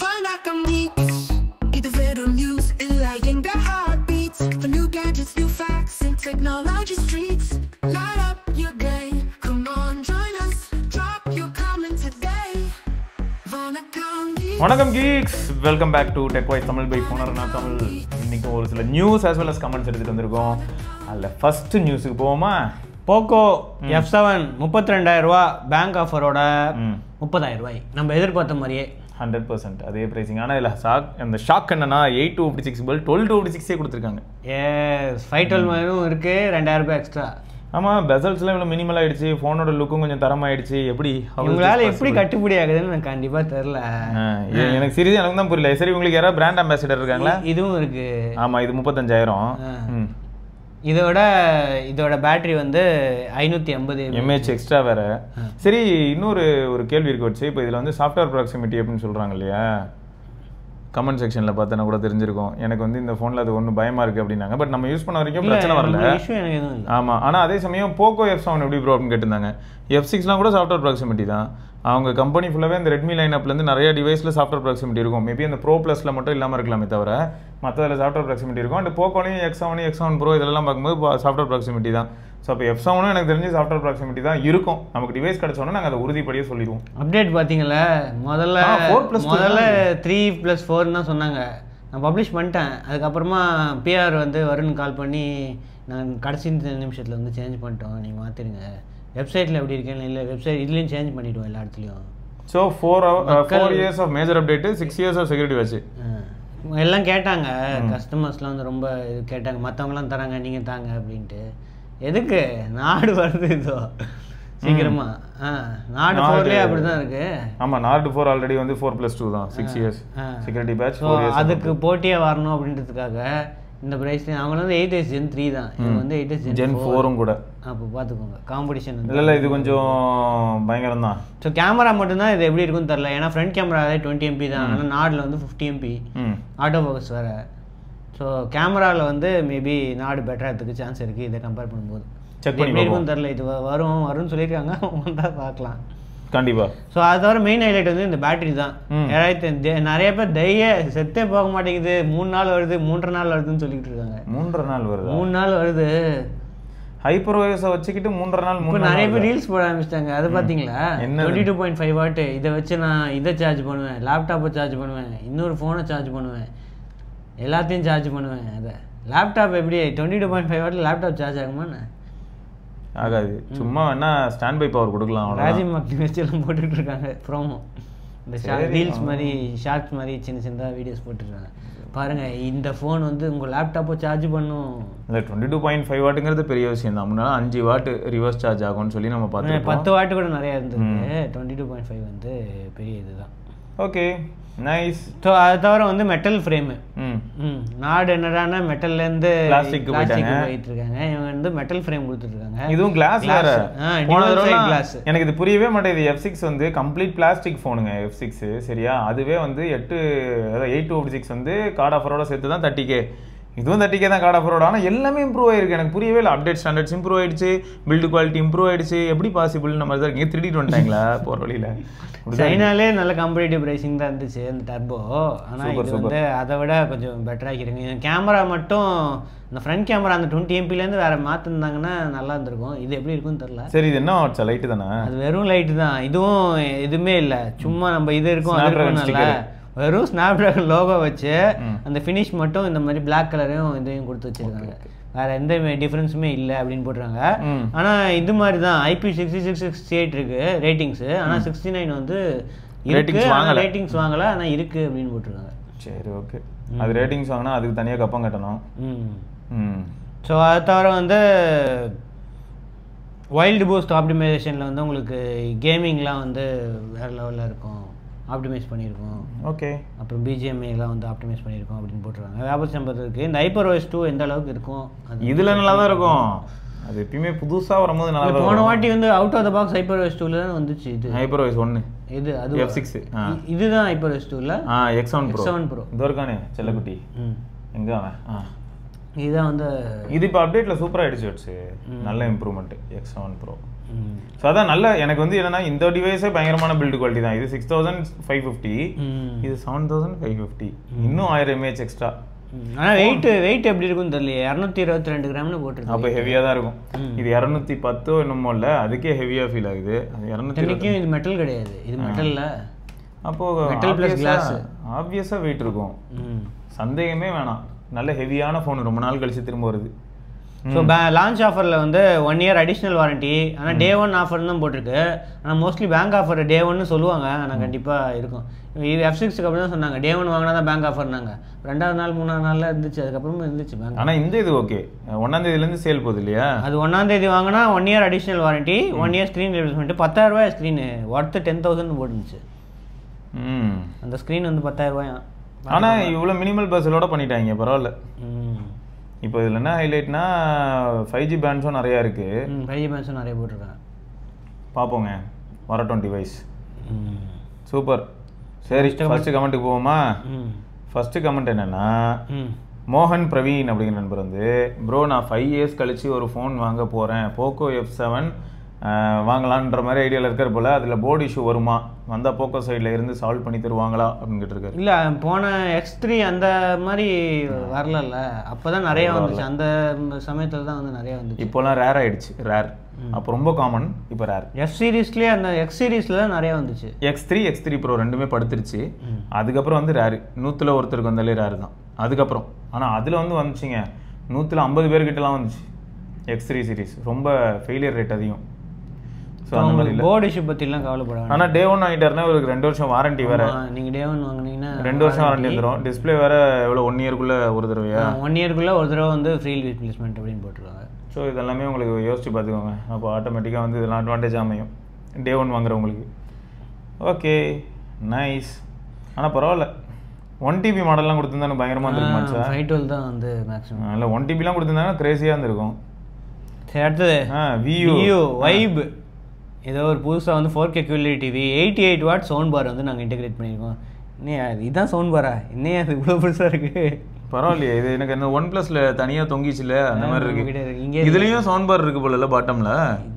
Vanakkam Geeks. இது வெறும் news enlightening the heartbeats. For new gadgets, new facts, and technology streets. Light up your day. Come on, join us. Drop your comment today. Vanakkam Geeks. வணக்கம் geeks, welcome back to tech wise Tamil by போனர்னா தமிழ். இன்னைக்கு ஒரு சில news as well as comments எடுத்துட்டு வந்திருக்கோம். அதில் first நியூஸுக்கு போவோமா? Poco F7 32,000 ரூபா பேங்க் ஆஃபரோட 30,000 ரூபாய் நம்ம எதிர்பார்த்த மாதிரியே 100% அதே ப்ரைஸிங். ஆனால் இதில் அந்த ஷாக் என்னன்னா 8,256 பதில் 12,256 கொடுத்துருக்காங்க. எஸ் 512 மாதிரியும் இருக்கு, 2,000 ரூபாய் எக்ஸ்ட்ரா. ஆமாம், பெசல்ஸ்லாம் இவ்வளோ மினிமல் ஆயிடுச்சு, ஃபோனோட லுக்கும் கொஞ்சம் தரமாயிடுச்சு. எப்படி உங்களால் எப்படி கட்டுப்படி ஆகுதுன்னு எனக்கு கண்டிப்பாக தெரில. எனக்கு சீரியஸாக எனக்கு தான் புரியல. சரி, உங்களுக்கு யாராவது பிராண்ட் அம்பாசிடர் இருக்காங்களா? இதுவும் இருக்கு. ஆமாம், இது 35,000. இதோட பேட்டரி வந்து 550 mAh எக்ஸ்ட்ரா வேற. சரி, இன்னொரு கேள்வி இருக்கு வச்சு. இப்போ இதில் வந்து சாஃப்ட்வேர் ப்ராக்சிமிட்டி அப்படின்னு சொல்கிறாங்க இல்லையா? கமெண்ட் செக்ஷனில் பார்த்தா கூட தெரிஞ்சிருக்கும். எனக்கு வந்து இந்த ஃபோனில் அது ஒன்றும் பயமாக இருக்குது அப்படின்னாங்க. பட் நம்ம யூஸ் பண்ண வரைக்கும் பிரச்சனை வரல. ஆமாம், ஆனால் அதே சமயம் போக்கோ F7 எப்படி ப்ரோ அப்படின்னு கேட்டிருந்தாங்க. F6லாம் கூட சாஃப்ட்வேர் ப்ராக்சிமிட்டி தான். அவங்க கம்பெனி ஃபுல்லாகவே இந்த ரெட்மி லைனப்லேருந்து நிறைய டிவைஸில் சாஃப்ட்வேர் ப்ராக்சிமிட்டி இருக்கும். மேபி அந்த ப்ரோ ப்ளஸில் மட்டும் இல்லாமல் இருக்கலாமே தவிர மற்றதில் சாஃப்ட்வேர் ப்ராக்சிமிட்டி இருக்கும். அண்ட் போக்கோலையும் X7 ப்ரோ இதெல்லாம் பார்க்கும்போது சாஃப்ட்வேர் ப்ராக்சிமிட்டி தான். ஸோ அப்போ F7 எனக்கு தெரிஞ்சு சாஃப்ட்வேர் ப்ராக்சிமிட்டி தான் இருக்கும். நமக்கு டிவைஸ் கிடச்சோன்னா நாங்கள் அதை உறுதிப்படியே சொல்லிடுவோம். அப்டேட் பார்த்தீங்களா? முதல்ல 3+4 தான் சொன்னாங்க. நான் பப்ளிஷ் பண்ணிட்டேன். அதுக்கப்புறமா பிஆர் வந்து வருண் கால் பண்ணி நான் கடைசி நிமிஷத்தில் வந்து சேஞ்ச் பண்ணிட்டோம், நீங்கள் மாற்றிடுங்க. வெப்சைட்டில் எப்படி இருக்கேன்னு இல்லை, வெப்சைட் இதுலேயும் சேஞ்ச் பண்ணிவிடுவோம் எல்லா இடத்துலையும். So 4 years of major update, 6 years of security வச்சு எல்லாம் கேட்டாங்க. கஸ்டமர்ஸ்லாம் வந்து ரொம்ப இது கேட்டாங்க. மற்றவங்களாம் தராங்க, நீங்கள் தாங்க அப்படின்ட்டு. எதுக்கு? நாடு வருது இதோ சீக்கிரமா. நாடு 4லேயே அப்படி தான் இருக்கு. ஆமாம், நாடு 4 ஆல்ரெடி வந்து 4+2 தான், 6 years செக்யூரிட்டி பேட்ச். அதுக்கு போட்டியாக வரணும் அப்படின்றதுக்காக இந்த ப்ரைஸ்லேயும் அவங்க வந்து 8S Gen 3 தான். இது வந்து 8S Gen 4 கூட. அப்போ பார்த்துக்கோங்க, காம்படிஷன் இல்லை இது கொஞ்சம் பயங்கரம் தான். ஸோ கேமரா மட்டும்தான் இது எப்படி இருக்குன்னு தெரில. ஏன்னா ஃப்ரண்ட் கேமரா 20 MP தான். ஆனால் நாடில் வந்து 50 MP ஆட்டோ ஃபோக்கஸ் வேறு. ஸோ கேமராவில் வந்து மேபி நாடு பெட்டராகிறதுக்கு சான்ஸ் இருக்குது இதை கம்பேர் பண்ணும்போது. செக் பண்ணி இருக்குன்னு தெரில. இது வரும்னு சொல்லியிருக்காங்க, வந்தால் பார்க்கலாம் கண்டிப்பாக. ஸோ அது தவிர மெயின் ஹைலைட் வந்து இந்த பேட்டரி தான். நிறைய பேர் செத்தே போக மாட்டேங்குது, 3 நாள் வருது, 3.5 நாள் வருதுன்னு சொல்லிட்டு இருக்காங்க. 3.5 நாள் வருது, 3 நாள் வருது. ஹைப்பர் ஓஎஸை வச்சுக்கிட்டு 3.5 நாள். இப்போ நிறைய பேர் ரீல்ஸ் போட ஆரம்பிச்சிட்டாங்க. அது பார்த்தீங்களா? 22.5 வாட். இதை வச்சு நான் இதை சார்ஜ் பண்ணுவேன், லேப்டாப்பை சார்ஜ் பண்ணுவேன், இன்னொரு ஃபோனை சார்ஜ் பண்ணுவேன், எல்லாத்தையும் சார்ஜ் பண்ணுவேன். அதை லேப்டாப் எப்படி 22.5 வாட்டில் லேப்டாப் சார்ஜ் ஆகுமான்னு? ஆகாது. சும்மா வேணா ஸ்டாண்ட் பை பவர் கொடுக்கலாம். ராஜி மக்கள் வச்சு எல்லாம் போட்டுட்டு இருக்காங்க ப்ரோமோ. இந்த ரீல்ஸ் மாதிரி ஷார்ட்ஸ் மாதிரி சின்ன வீடியோஸ் போட்டுருக்காங்க. பாருங்க, இந்த ஃபோன் வந்து உங்கள் லேப்டாப்பை சார்ஜ் பண்ணும். இல்லை 22.5 வாட்டுங்கிறது பெரிய விஷயம் தான். முன்னாடி 5 வாட் ரிவர்ஸ் சார்ஜ் ஆகும்னு சொல்லி நம்ம பார்த்தோம். 10 வாட்டு கூட நிறையா இருந்திருக்கு. 22.5 வந்து பெரிய இதுதான். Okay, nice. ஸோ அது தவிர வந்து மெட்டல் ஃப்ரேமு. நாடு என்னடானா மெட்டல்லேருந்து பிளாஸ்டிக் போயிட்டு இருக்காங்க. இவங்க வந்து மெட்டல் ஃப்ரேம் கொடுத்துருக்காங்க. இதுவும் கிளாஸ் வேற. கிளாஸ் எனக்கு இது புரியவே மாட்டேங்குது. F6 வந்து கம்ப்ளீட் பிளாஸ்டிக் ஃபோனுங்க. F6 சரியா? அதுவே வந்து 8,256 வந்து கார்டு ஆஃபரோட சேர்த்து தான் 30K. இதுவும் 30K தான் கார்டு ஆஃபரோட. ஆனால் எல்லாமே இம்ப்ரூவ் ஆயிருக்கு. எனக்கு புரியவே இல்லை. அப்டேட் ஸ்டாண்டர்ட்ஸ் இம்ப்ரூவ் ஆயிடுச்சு, பில்டு குவாலிட்டி இம்ப்ரூவ் ஆயிடுச்சு. எப்படி பாசிபிள்? நம்ம தான் இங்கே 3D வந்துட்டாங்களா போகிற வழியில்? சைனாலே நல்ல காம்படிட்டிவ் ப்ரைஸிங் தான் இருந்துச்சு அந்த டர்போ. ஆனால் இது வந்து அதை விட கொஞ்சம் பெட்டராகிருங்க. கேமரா மட்டும் இந்த ஃப்ரண்ட் கேமரா அந்த 20 MP வேற மாற்றிருந்தாங்கன்னா நல்லா இருந்திருக்கும். இது எப்படி இருக்குன்னு தெரியல. சரி, இது என்ன ஆச்சு? லைட்டு தானே? அது வெறும் லைட்டு தான். இதுவும் எதுவுமே இல்லை, சும்மா நம்ம இது இருக்கும் அது இருக்கும்ல. வெறும் ஸ்னாப்டிராகன் லோகோ வச்சு அந்த ஃபினிஷ் மட்டும் இந்த மாதிரி பிளாக் கலரையும் இதையும் கொடுத்து வச்சிருக்காங்க. வேற எந்த டிஃப்ரென்ஸுமே இல்லை அப்படின்னு போட்டுருக்காங்க. ஆனால் இது மாதிரி தான் IP6668 இருக்கு ரேட்டிங்ஸ். ஆனால் 69 வந்து ரேட்டிங்ஸ் வாங்கல, ஆனால் இருக்கு அப்படின்னு போட்டிருக்காங்க. சரி, ஓகே. அது ரேட்டிங்ஸ் வாங்கினா அதுக்கு தனியாக கப்பம் கட்டணும். ஸோ அது தவிர வந்து வைல்டு பூஸ்ட் ஆப்டிமைசேஷனில் வந்து உங்களுக்கு கேமிங்லாம் வந்து வேறு லெவலில் இருக்கும், ஆப்டிமைஸ் பண்ணியிருக்கோம். ஓகே. அப்புறம் பிஜிஎம்ஐலாம் வந்து ஆப்டிமைஸ் பண்ணியிருக்கோம் அப்படின்னு போட்டுருக்காங்க. வியாபாரம் சம்பளம் இருக்குது. இந்த HyperOS 2 எந்த அளவுக்கு இருக்கும்? இதில் நல்லா தான் இருக்கும். அது எப்பயுமே புதுசாக வரும்போது நல்லா. போன வாட்டி வந்து out of the box HyperOS 2 தான் வந்துச்சு. இது HyperOS 1. இது அது F6. இதுதான் HyperOS 2ல X7 Pro. இது இருக்கானே செல்லக்குட்டி எங்கே அவன்? இதுதான் வந்து இது இப்போ அப்டேட்டில் சூப்பராக ஆகிடுச்சு. நல்ல இம்ப்ரூவ்மெண்ட் X7 Pro. ஸோ அதான் நல்ல எனக்கு வந்து என்னன்னா இந்த டிவைஸே பயங்கரமான பில்டு குவாலிட்டி தான். இது 6550, இது 7550, இன்னும் 1000 mAh எக்ஸ்ட்ரா. ஆனால் வெயிட் எப்படி இருக்குன்னு தெரியல. 222 கிராம்னு போட்டுருக்கு. அப்போ ஹெவியாக தான் இருக்கும். இது 210 என்னமோ இல்லை, அதுக்கே ஹெவியாக ஃபீல் ஆகுது. அது 200 இது மெட்டல் கிடையாது, இது மெட்டல்ல. அப்போ மெட்டல் ப்ளஸ் கிளாஸ் ஆப்வியஸாக வெயிட் இருக்கும், சந்தேகமே வேணாம். நல்ல ஹெவியான ஃபோன் ரொம்ப நாள் கழிச்சு திரும்ப வருது. ஸோ லான்ச் ஆஃபரில் வந்து 1 year அடிஷ்னல் வாரண்டி. ஆனால் Day 1 ஆஃபர் தான் போட்டிருக்கு. ஆனால் மோஸ்ட்லி பேங்க் ஆஃபர் Day 1 சொல்லுவாங்க. ஆனால் கண்டிப்பாக இருக்கும். இது F6க்கு அப்படி தான் சொன்னாங்க, Day 1 வாங்கினா தான் பேங்க் ஆஃபர்னாங்க. 2வது நாள் 3வது நாளில் இருந்துச்சு, அதுக்கப்புறமா இருந்துச்சு பேங்க். ஆனால் இந்த இது ஓகே, 1ஆம் தேதியிலேருந்து சேல் போகுது இல்லையா? அது 1ஆம் தேதி வாங்கினா 1 year additional warranty, 1 year screen replacement. 10,000 ரூபாய் ஸ்க்ரீனு, ஒர்த்து 10,000 போட்டுருந்துச்சு. அந்த ஸ்க்ரீன் வந்து 10,000 ரூபாயா. ஆனால் இவ்வளோ மினிமல் பஸ்ஸலோட பண்ணிட்டாங்க, பரவாயில்ல. இப்போ இதில் என்ன ஹைலைட்னா 5G பேண்ட்ஸும் நிறையா இருக்குது. 5G பேண்ட்ஸும் நிறைய போட்டிருக்காங்க. பார்ப்போங்க வரட்டும் டிவைஸ். சூப்பர். சரி, ஃபஸ்ட்டு கமெண்ட்டுக்கு போவோமா? ஃபஸ்ட்டு கமெண்ட் என்னென்னா, மோகன் பிரவீன் அப்படிங்கிற நண்பர் வந்து, ப்ரோ நான் 5 years கழிச்சு ஒரு ஃபோன் வாங்க போகிறேன், போக்கோ F7 வாங்கலான்ற மாதிரி ஐடியாவில் இருக்கிற போல். அதில் போர்டு இஷ்யூ வருமா, வந்தால் போக்கோ சைடில் இருந்து சால்வ் பண்ணி தருவாங்களா அப்படின்னு கேட்டிருக்காரு. இல்லை, போன X3 அந்த மாதிரி வரல, அப்போ தான் நிறையா வந்துச்சு. அந்த சமயத்தில் தான் வந்து நிறையா வந்துச்சு. இப்போலாம் ரேர் ஆகிடுச்சு. ரேர் அப்போ ரொம்ப காமன், இப்போ ரேர். F சீரீஸ்லேயே அந்த X சீரீஸில் தான் நிறையா வந்துச்சு. X3 Pro ரெண்டுமே படுத்துருச்சு. அதுக்கப்புறம் வந்து ரேரு, 100ல் ஒருத்தருக்கு வந்தாலே ரேரு தான். அதுக்கப்புறம் ஆனால் அதில் வந்து வந்துச்சுங்க 150 பேர்கிட்டலாம் வந்துச்சு. X3 சீரீஸ் ரொம்ப ஃபெயிலியர் ரேட் அதிகம். ஸோ அந்த மாதிரி போர்டு இஷ்யூ பற்றிலாம் கவலைப்படாது. ஆனால் Day 1 வாங்கிட்டாருன்னா ஒரு 2 வருஷம் வாரண்டி வேறு. நீங்கள் Day 1 வாங்கினீங்கன்னா 2 வருஷம் வாரண்டி வந்துடும். டிஸ்பிளே வேறு எவ்வளோ 1 yearக்குள்ளே ஒரு தடவையா? 1 yearக்குள்ளே ஒரு தடவை வந்து ஃப்ரீ ரீப்ளேஸ்மெண்ட் அப்படின்னு போட்டுருவாங்க. ஸோ இதெல்லாமே உங்களுக்கு யோசிச்சு பார்த்துக்கோங்க. அப்போ ஆட்டோமேட்டிக்காக வந்து இதெல்லாம் அட்வான்டேஜ் அமையும் Day 1 வாங்குறவங்களுக்கு. Okay, nice. ஆனால் பரவாயில்ல, 1TB மாடல்லாம் கொடுத்துருந்தாலும் பயங்கரமாக இருந்துருக்குமாச்சா? 512 தான் வந்து மேக்ஸிமம். இல்லை 1TBலாம் கொடுத்துருந்தாங்கன்னா கிரேசியாக இருந்திருக்கும். சரி, அடுத்தது வியூ வைப். ஏதோ ஒரு புதுசாக வந்து 4K QLED TV 88 watt sound bar வந்து நாங்கள் இன்டெகிரேட் பண்ணியிருக்கோம். இதுதான் சவுண்ட் பாரா? இன்னும் அது இவ்வளோ புதுசாக இருக்குது. பரவாயில்லையே, இது எனக்கு அந்த OnePlusல தனியாக தொங்கிச்சுல அந்த மாதிரி இருக்கு. இங்கே இதுலேயும் சவுண்ட் பார் இருக்கு போல பாட்டமில்.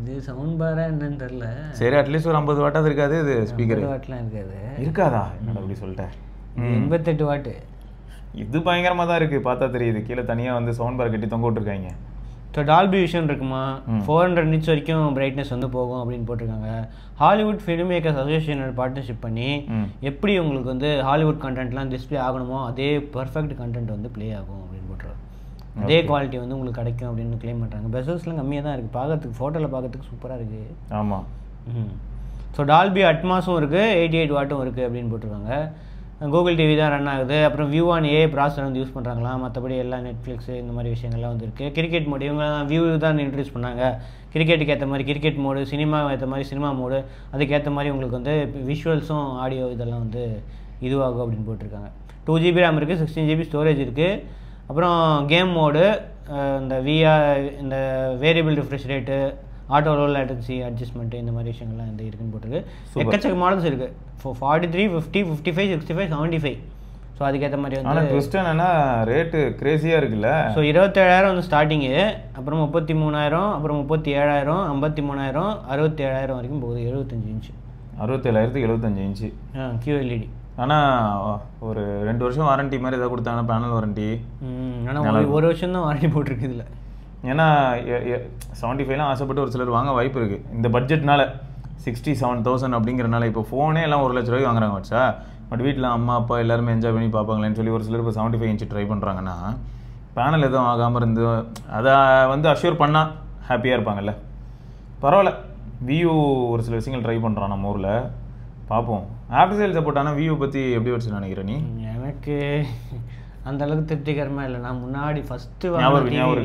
இது சவுண்ட் பாரா என்னன்னு தெரியல. சரி, அட்லீஸ்ட் ஒரு 50 வாட்டாவது இருக்காது. இது ஸ்பீக்கர் வாட்லாம் இருக்காது. இருக்காதா? என்னடா அப்படி சொல்லிட்டேன். 88 வாட்டு. இது பயங்கரமாக தான் இருக்குது, பார்த்தா தெரியுது. கீழே தனியாக வந்து சவுண்ட் பார் கட்டி தொங்க விட்டுருக்காங்க. ஸோ டால்பி விஷன் இருக்குமா, 400 nits வரைக்கும் பிரைட்னஸ் வந்து போகும் அப்படின்னு போட்டிருக்காங்க. ஹாலிவுட் ஃபிலிம் மேக்கர்ஸ் அசோசியேஷனோட பார்ட்னர்ஷிப் பண்ணி எப்படி உங்களுக்கு வந்து ஹாலிவுட் கண்டென்ட்லாம் டிஸ்பிளே ஆகணுமோ அதே பர்ஃபெக்ட் கண்டென்ட் வந்து ப்ளே ஆகும் அப்படின்னு போட்டுருவாங்க. அதே குவாலிட்டி வந்து உங்களுக்கு கிடைக்கும் அப்படின்னு கிளைம் பண்ணுறாங்க. பெசல்ஸ்லாம் கம்மியாக தான் இருக்குது, பார்க்கறதுக்கு ஃபோட்டோவில் பார்க்கறதுக்கு சூப்பராக இருக்குது. ஆமாம். ஸோ டால்பி அட்மாஸும் இருக்குது, 88 வாட்டும் இருக்குது அப்படின்னு போட்டிருக்காங்க. கூகுள் டிவி தான் ரன் ஆகுது. அப்புறம் வியூ ஆன் ஏ ப்ராசர் வந்து யூஸ் பண்ணுறாங்களாம். மற்றபடி எல்லாம் நெட்ஃப்ளிக்ஸு இந்த மாதிரி விஷயங்கள்லாம் வந்து இருக்குது. கிரிக்கெட் மோடு இவங்க தான் வியூ தான் இன்ட்ரடியூஸ் பண்ணாங்க. கிரிக்கெட்டுக்கு ஏற்ற மாதிரி கிரிக்கெட் மோடு, சினிமா ஏற்ற மாதிரி சினிமா மோடு, அதுக்கேற்ற மாதிரி உங்களுக்கு வந்து விஷுவல்ஸும் ஆடியோ இதெல்லாம் வந்து இதுவாகும் அப்படின்னு போட்டிருக்காங்க. 2GB RAM இருக்குது, 16GB ஸ்டோரேஜ் இருக்குது. அப்புறம் கேம் மோடு, இந்த இந்த variable refresh rate, auto low latency adjustment, இந்த மாதிரி விஷயங்கள்லாம் இந்த இருக்குன்னு போட்டிருக்கு. எக்கச்சக்க மாடல்ஸ் இருக்குது. 43, 50, 55, 65, 75. ஸோ அதுக்கேற்ற மாதிரி வந்து. ஆனால் ட்விஸ்ட் என்னன்னா ரேட்டு கிரேசியாக இருக்குல்ல. ஸோ 27,000 வந்து ஸ்டார்டிங்கு, அப்புறம் 33,000, அப்புறம் 37,000, 53,000, 67,000 வரைக்கும் போகுது. 75 இன்ச்சு. 67,000க்கு 75 inch QLED. ஆனால் ஒரு 2 வருஷம் வாரண்டி மாதிரி ஏதாவது கொடுத்தாங்கன்னா பேனல் வாரண்டி. ஆனால் 1 வருஷம் தான் வாரண்டி போட்டிருக்கு இதில். ஏன்னா 75லாம் ஆசைப்பட்டு ஒரு சிலர் வாங்க வாய்ப்பு இருக்குது இந்த பட்ஜெட்னால. 67,000 அப்படிங்கிறனால இப்போ ஃபோனே எல்லாம் 1 லட்ச ரூபாய்க்கு வாங்குறாங்க வச்சா. பட் வீட்டில் அம்மா அப்பா எல்லாருமே என்ஜாய் பண்ணி பார்ப்பாங்களேன்னு சொல்லி ஒரு சிலர் இப்போ 75 இன்ச்சு ட்ரை பண்ணுறாங்கன்னா பேனல் எதுவும் ஆகாமல் இருந்து அதை வந்து அஷ்யூர் பண்ணால் ஹாப்பியாக இருப்பாங்கல்ல. பரவாயில்ல, வியூ ஒரு சில விஷயங்கள் ட்ரை பண்ணுறான் நம்ம ஊரில். பார்ப்போம். After sale support. ஆனால் வியூ பற்றி எப்படி வச்சு நினைக்கிறேன் நீ? எனக்கு அந்த அளவுக்கு திருப்திகரமாக இல்லை. நான் முன்னாடி ஃபஸ்ட்டு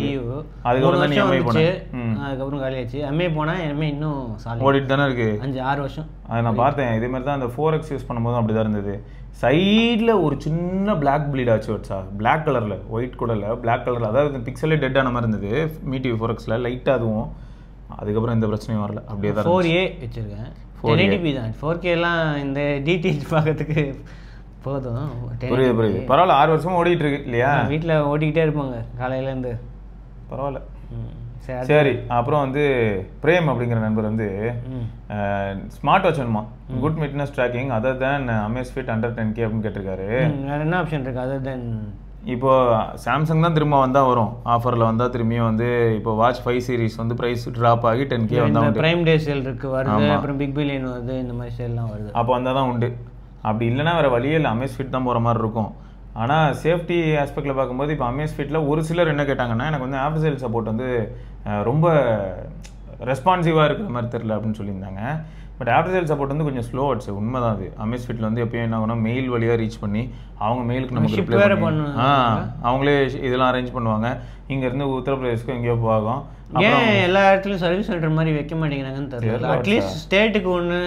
வியூ அதுக்கப்புறம் காலியாச்சு. எம்ஏ போனால் எம்ஏ இன்னும் ஓடிட்டு தானே இருக்குது, 5-6 வருஷம். அதை நான் பார்த்தேன். இதே மாதிரி தான் அந்த 4X யூஸ் பண்ணும்போதும் அப்படி தான் இருந்தது. சைடில் ஒரு சின்ன பிளாக் ப்ளீட் ஆச்சு வச்சா, பிளாக் கலரில், ஒயிட் கூட இல்லை, பிளாக் கலரில். அதாவது பிக்சலே டெட்டான மாதிரி இருந்தது மீடிவி 4Xல லைட்டாக. அதுவும் அதுக்கப்புறம் எந்த பிரச்சனையும் வரல, அப்படியே தான். 4A வச்சுருக்கேன், 1080p தான். 4Kலாம் இந்த டிடிஹெச் பார்க்கறதுக்கு போதும். புரியுது புரியுது. பரவாயில்ல, 6 வருஷம் ஓடிட்டு இருக்கு இல்லையா? வீட்டில் ஓடிக்கிட்டே இருப்பாங்க காலையிலேருந்து. பரவாயில்ல. சரி. அப்புறம் வந்து பிரேம் அப்படிங்கிற நண்பர் வந்து ஸ்மார்ட் வாட்ச் வேணுமா, good fitness tracking other than Amazfit under 10K அப்படின்னு கேட்டிருக்காரு. என்ன ஆப்ஷன் இருக்கு அதர் தென்? இப்போ சாம்சங் தான் திரும்ப வந்தால் வரும், ஆஃபரில் வந்தால் திரும்பியும் வந்து இப்போ வாட்ச் 5 சீரிஸ் வந்து ப்ரைஸ் ட்ராப் ஆகி 10K வந்தால் பிரைம் டே சேல் இருக்கு வருது, அப்புறம் பிக் பில்லியன் வருது, இந்த மாதிரி சேல்லாம் வருது. அப்போ வந்தால் தான் உண்டு. அப்படி இல்லைன்னா வேறு வழியே இல்லை, அமேஸ்ஃபிட் தான் போகிற மாதிரி இருக்கும். ஆனால் சேஃப்டி ஆஸ்பெக்டில் பார்க்கும்போது இப்போ அமேஸ்ஃபிட்டில் ஒரு சிலர் என்ன கேட்டாங்கன்னா, எனக்கு வந்து ஆஃப்டர் சேல் சப்போர்ட் வந்து ரொம்ப ரெஸ்பான்சிவாக இருக்கிற மாதிரி தெரில அப்படின்னு சொல்லியிருந்தாங்க. பட் ஆஃப்டர் சேல் சப்போர்ட் வந்து கொஞ்சம் ஸ்லோ ஆச்சு, உண்மை தான் அது. அமேஸ்ஃபிட்டில் வந்து எப்பயும் என்ன ஆகும்னா மெயில் வழியாக ரீச் பண்ணி அவங்க மெயிலுக்கு நமக்கு ரிப்ளை பண்ணி அவங்களே இதெல்லாம் அரேஞ்ச் பண்ணுவாங்க. இங்கேருந்து உத்தரப்பிரதேஷ்க்கு எங்கேயோ போகும். ஏன் எல்லா இடத்துலையும் சர்வீஸ் சென்டர் மாதிரி வைக்க மாட்டேங்கிறாங்கன்னு தெரியல. அட்லீஸ்ட் ஸ்டேட்டுக்கு ஒன்று,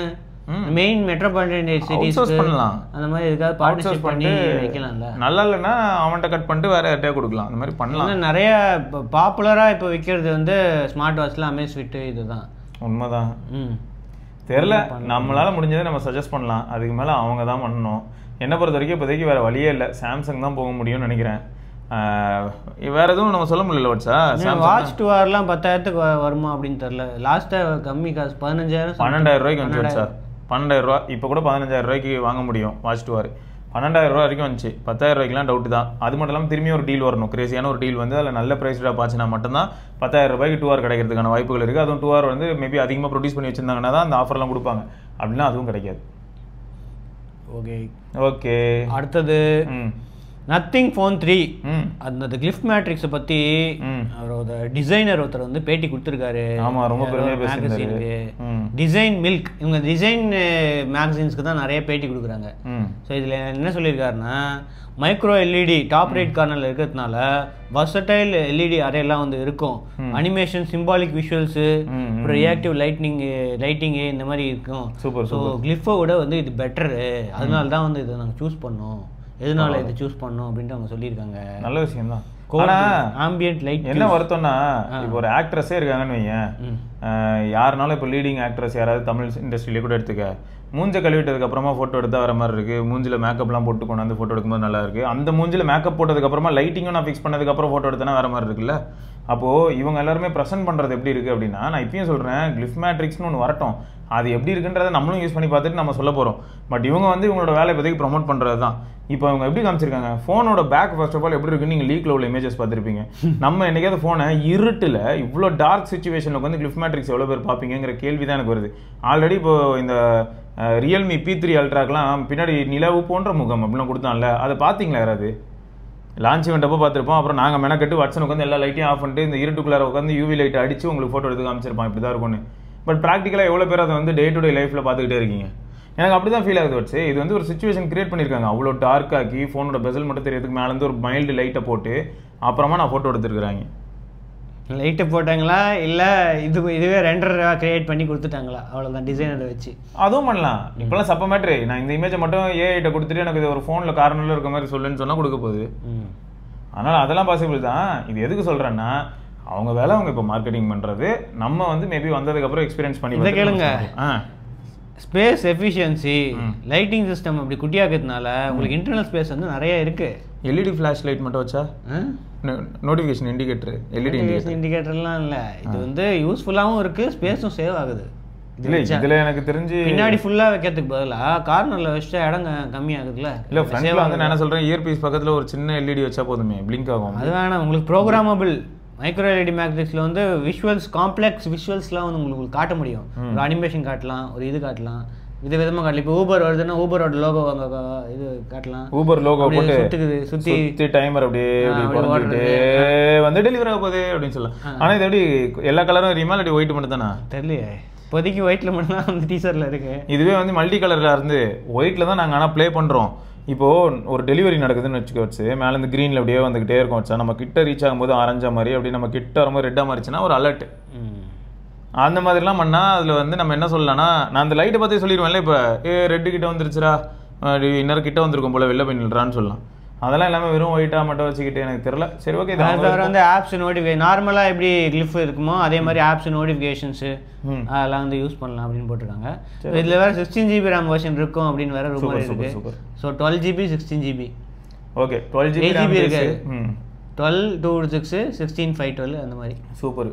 மெயின் மெட்ரோபாலிட்டன் சிட்டிஸ்க்கு பண்ணலாம், அந்த மாதிரி எதுக்காவது பார்ட்னர்ஷிப் பண்ணி வைக்கலாம்ல. நல்லா இல்லைன்னா அவன்கிட்ட கட் பண்ணிட்டு வேற யார்ட்டையா கொடுக்கலாம், அந்த மாதிரி பண்ணலாம். நிறைய பாப்புலராக இப்போ விற்கிறது வந்து ஸ்மார்ட் வாட்ச்ல அமேஸ்ஃபிட் இதுதான். உண்மைதான். தெரில, நம்மளால முடிஞ்சதை நம்ம சஜஸ்ட் பண்ணலாம், அதுக்கு மேலே அவங்க தான் பண்ணணும். என்னை பொறுத்த வரைக்கும் இப்போதைக்கு வேறு வழியே இல்லை, சாம்சங் தான் போக முடியும்னு நினைக்கிறேன். வேற எதுவும் நம்ம சொல்ல முடியல. வாட்ஸா வாட்ச் 2 10,000க்கு வருமா அப்படின்னு தெரியல. லாஸ்ட்டாக கம்மி காசு 12,000 ரூபாய்க்கு வந்துச்சு சார். 12,000 ரூபா இப்போ கூட 15,000 ரூபாய்க்கு வாங்க முடியும் வாட்ச் 2 12,000 ரூபா வரைக்கும் வந்துச்சு. 10,000 ரூபாய்க்குலாம் டவுட் தான். அது மட்டும் இல்லாமல் திரும்பி ஒரு டீல் வரணும், கிரேசியான ஒரு டீல் வந்து அதில் நல்ல ப்ரைஸ் ட்ராப் ஆச்சுன்னா மட்டும்தான் 10,000 ரூபாய்க்கு 2 கிடைக்கிறதுக்கான வாய்ப்புகள் இருக்குது. அதுவும் 2 வந்து மேபி அதிகமாக ப்ரொடியூஸ் பண்ணி வச்சிருந்தாங்கன்னா தான் அந்த ஆஃபர்லாம் கொடுப்பாங்க, அப்படின்னா அதுவும் கிடைக்காது. ஓகே ஓகே, அடுத்தது நத்திங் ஃபோன் 3. அந்த கிளிஃப்ட் மேட்ரிக்ஸை பற்றி அவரோட டிசைனர் ஒருத்தர் வந்து பேட்டி கொடுத்துருக்காரு. ஆமாம், ரொம்ப பெருமையாக பேசியிருக்காரு. டிசைன் மில்க், இவங்க டிசைன் மேகசின்ஸ்க்கு தான் நிறைய பேட்டி கொடுக்குறாங்க. ஸோ இதில் என்ன சொல்லியிருக்காருன்னா, மைக்ரோ எல்இடி டாப் ரைட் கார்னரில் இருக்கிறதுனால வர்சடைல் எல்இடி அரேலாம் வந்து இருக்கும். அனிமேஷன், சிம்பாலிக் விஷுவல்ஸு, அப்புறம் ரியாக்டிவ் லைட்டிங்கு இந்த மாதிரி இருக்கும். சூப்பர். ஸோ கிளிஃபை விட வந்து இது பெட்டரு, அதனால தான் வந்து இதை நாங்கள் சூஸ் பண்ணோம். எதனால இதை சூஸ் பண்ணோம் அப்படின்ட்டு அவங்க சொல்லியிருக்காங்க. நல்ல விஷயம் தான். ஆம்பியன்ட் லைட் என்ன வருத்தம்னா, இப்போ ஒரு ஆக்ட்ரஸே இருக்காங்கன்னு வையேன், யாருனாலும் இப்போ லீடிங் ஆக்ட்ரஸ் யாராவது தமிழ் இண்டஸ்ட்ரியிலே கூட எடுத்துக்க, மூஞ்ச கழுவிட்டதுக்கு அப்புறமா ஃபோட்டோ எடுத்தா வர மாதிரி இருக்கு, மூஞ்சில் மேக்கப்லாம் போட்டு கொண்டாந்து ஃபோட்டோ எடுக்கும்போது நல்லா இருக்கு. அந்த மூஞ்சில் மேக்கப் போட்டதுக்கு அப்புறமா லைட்டிங்கும் நான் ஃபிக்ஸ் பண்ணதுக்கப்புறம் ஃபோட்டோ எடுத்தேன்னா வேற மாதிரி இருக்குல்ல. அப்போது இவங்க எல்லாருமே ப்ரெசென்ட் பண்ணுறது எப்படி இருக்குது அப்படின்னா, நான் இப்பயும் சொல்கிறேன், கிளிஃப்ட் மேட்ரிக்ஸ்னு ஒன்று வரட்டும், அது எப்படி இருக்குன்றதை நம்மளும் யூஸ் பண்ணி பார்த்துட்டு நம்ம சொல்ல போகிறோம். பட் இவங்க வந்து இவங்களோட வேலை இப்போதைக்கு ப்ரொமோட் பண்ணுறது தான். இப்போ அவங்க எப்படி காமிச்சிருக்காங்க, ஃபோனோட பேக் ஃபர்ஸ்ட் ஆஃப் ஆல் எப்படி இருக்குன்னு நீங்கள் லீக்கில் உள்ள இமேஜஸ் பார்த்துருப்பீங்க. நம்ம என்னைக்காவது ஃபோனை இருட்டில் இவ்வளோ டார்க் சுச்சுவேஷனில் வந்து கிளிஃப்ட் மேட்ரிக்ஸ் எவ்வளோ பேர் பார்ப்பீங்கிற கேள்வி தான் எனக்கு வருது. ஆல்ரெடி இப்போ இந்த ரியல்மி P3 அல்ட்ராக்கெலாம் பின்னாடி நிலவு போன்ற முகம் அப்படிலாம் கொடுத்தான்ல, அதை பார்த்தீங்களா யாராவது? லான்ச் இவெண்ட்டப்போ பார்த்துருப்போம். அப்புறம் நாங்கள் மெனக்கட்டு வாட்ஸ்அப் உட்காந்து எல்லா லைட்டையும் ஆஃப் பண்ணிட்டு இந்த இருட்டுக்குள்ளார உட்காந்து யூவி லைட் அடித்து உங்களுக்கு ஃபோட்டோ எடுத்து காமிச்சிருப்பான், இப்படி தான் இருக்கும்னு. பட் ப்ராக்டிக்கலாக எவ்வளோ பேர் அதை வந்து டே டு டே லைஃப்பில் பார்த்துக்கிட்டே இருக்கீங்க? எனக்கு அப்படி தான் ஃபீல் ஆகுது. வச்சு இது வந்து ஒரு சுச்சுவேஷன் கிரியேட் பண்ணியிருக்காங்க, அவ்வளோ டார்க்காக்கி ஃபோனோட பெசல் மட்டும் தெரியறதுக்கு மேலேருந்து ஒரு மைல்டு லைட்டை போட்டு அப்புறமா நான் ஃபோட்டோ எடுத்துருக்குறாங்க. லைட்டை போட்டாங்களா இல்லை இதுவே ரெண்டராக கிரியேட் பண்ணி கொடுத்துட்டாங்களா, அவ்வளோதான் டிசைனரை வச்சு. அதுவும் பண்ணலாம். இப்போலாம் சப்ப மேட்ரு, நான் இந்த இமேஜை மட்டும் ஏஐட்ட கொடுத்துட்டு எனக்கு இது ஒரு ஃபோனில் கார்னரில் இருக்க மாதிரி சொல்லுன்னு சொன்னால் கொடுக்க போகுது. அதனால் அதெல்லாம் பாசிபிள் தான். இது எதுக்கு சொல்கிறேன்னா, அவங்க வேலை அவங்க இப்போ மார்க்கெட்டிங் பண்ணுறது, நம்ம வந்து மேபி வந்ததுக்கப்புறம் எக்ஸ்பீரியன்ஸ் பண்ணி இதை கேளுங்க. ஸ்பேஸ் எஃபிஷியன்சி, லைட்டிங் சிஸ்டம் அப்படி குட்டியாக்கிறதுனால உங்களுக்கு இன்டர்னல் ஸ்பேஸ் வந்து நிறைய இருக்குது. எல்இடி ஃப்ளாஷ் லைட் மட்டும் வச்சா நோட்டிஃபிகேஷன் இண்டிகேட்டர், எல்இடி இண்டிகேட்டர்லாம் இல்லை. இது வந்து யூஸ்ஃபுல்லாகவும் இருக்குது, ஸ்பேஸும் சேவ் ஆகுது. இல்லை இதில் எனக்கு தெரிஞ்சு பின்னாடி ஃபுல்லாக வைக்கிறதுக்கு பதிலாக கார்னரில் வச்சா இடம் கம்மியாகுதுல்ல. இல்லை ஃப்ரண்ட்ல வந்து நான் என்ன சொல்கிறேன், இயர்பீஸ் பக்கத்தில் ஒரு சின்ன எல்இடி வச்சா போதுமே, பிளிங்க் ஆகும். அது வேணாம், உங்களுக்கு ப்ரோக்ராமபிள் மைக்ரோ எல்இடி மேட்ரிக்ஸில் வந்து விஷுவல்ஸ், காம்ப்ளெக்ஸ் விஷுவல்ஸ்லாம் வந்து உங்களுக்கு காட்ட முடியும். ஒரு அனிமேஷன் காட்டலாம், ஒரு இது காட்டலாம், விதவிதமாக காட்டலாம். இப்போ ஊபர் வருதுன்னா ஊபரோட லோகோ அங்கே இது காட்டலாம், ஊபர் லோகோ போட்டு சுற்றி டைமர் அப்படியே வந்து டெலிவரி ஆக போகுது அப்படின்னு சொல்லலாம். ஆனால் இது எப்படி எல்லா கலரும் எரியுமா இல்லாட்டி ஒயிட் மட்டும் தானே தெரியலையே. இப்போதைக்கு ஒயிட்டில் மட்டும் தான் அந்த டீசரில் இருக்குது. இதுவே வந்து மல்டி கலரில் இருந்து ஒயிட்டில் தான் நாங்கள் ஆனால் ப்ளே பண்ணுறோம். இப்போது ஒரு டெலிவரி நடக்குதுன்னு வச்சுக்க வச்சு மேலேருந்து க்ரீனில் அப்படியே வந்துக்கிட்டே இருக்கும் வச்சா, நம்ம கிட்ட ரீச் ஆகும்போது ஆரஞ்சா மாதிரி, அப்படி நம்ம கிட்ட வரும்போது ரெட்டாக மாறிச்சுன்னா ஒரு அலர்ட். அந்த மாதிரிலாம் பண்ணால் அதில் வந்து நம்ம என்ன சொல்லலாம்னா, நான் அந்த லைட்டை பார்த்தே சொல்லிடுவேன்ல, இப்போ ரெட்டு கிட்ட வந்துருச்சுரா, இன்னொரு கிட்ட வந்திருக்கும் போல் வெளில போய் நில்றான்னு சொல்லலாம். அதெல்லாம் எல்லாமே வெறும் ஒயிட்டாக மட்டும் வச்சுக்கிட்டு எனக்கு தெரியல. சரி ஓகே. வேறு வந்து ஆப்ஸ் நோட்டிஃபிகேஷன் நார்மலாக எப்படி கிளிஃப் இருக்குமோ அதே மாதிரி ஆப்ஸ் நோட்டிஃபிகேஷன்ஸு அதெல்லாம் வந்து யூஸ் பண்ணலாம் அப்படின்னு போட்டிருக்காங்க. இதில் வேறு 16 GB RAM வெர்ஷன் இருக்கும் அப்படின்னு வேறு ரூமர் இருக்குது. So 12 GB 16 GB okay 12 GB இருக்குது. 12/256 16/512 அந்த மாதிரி. சூப்பர்.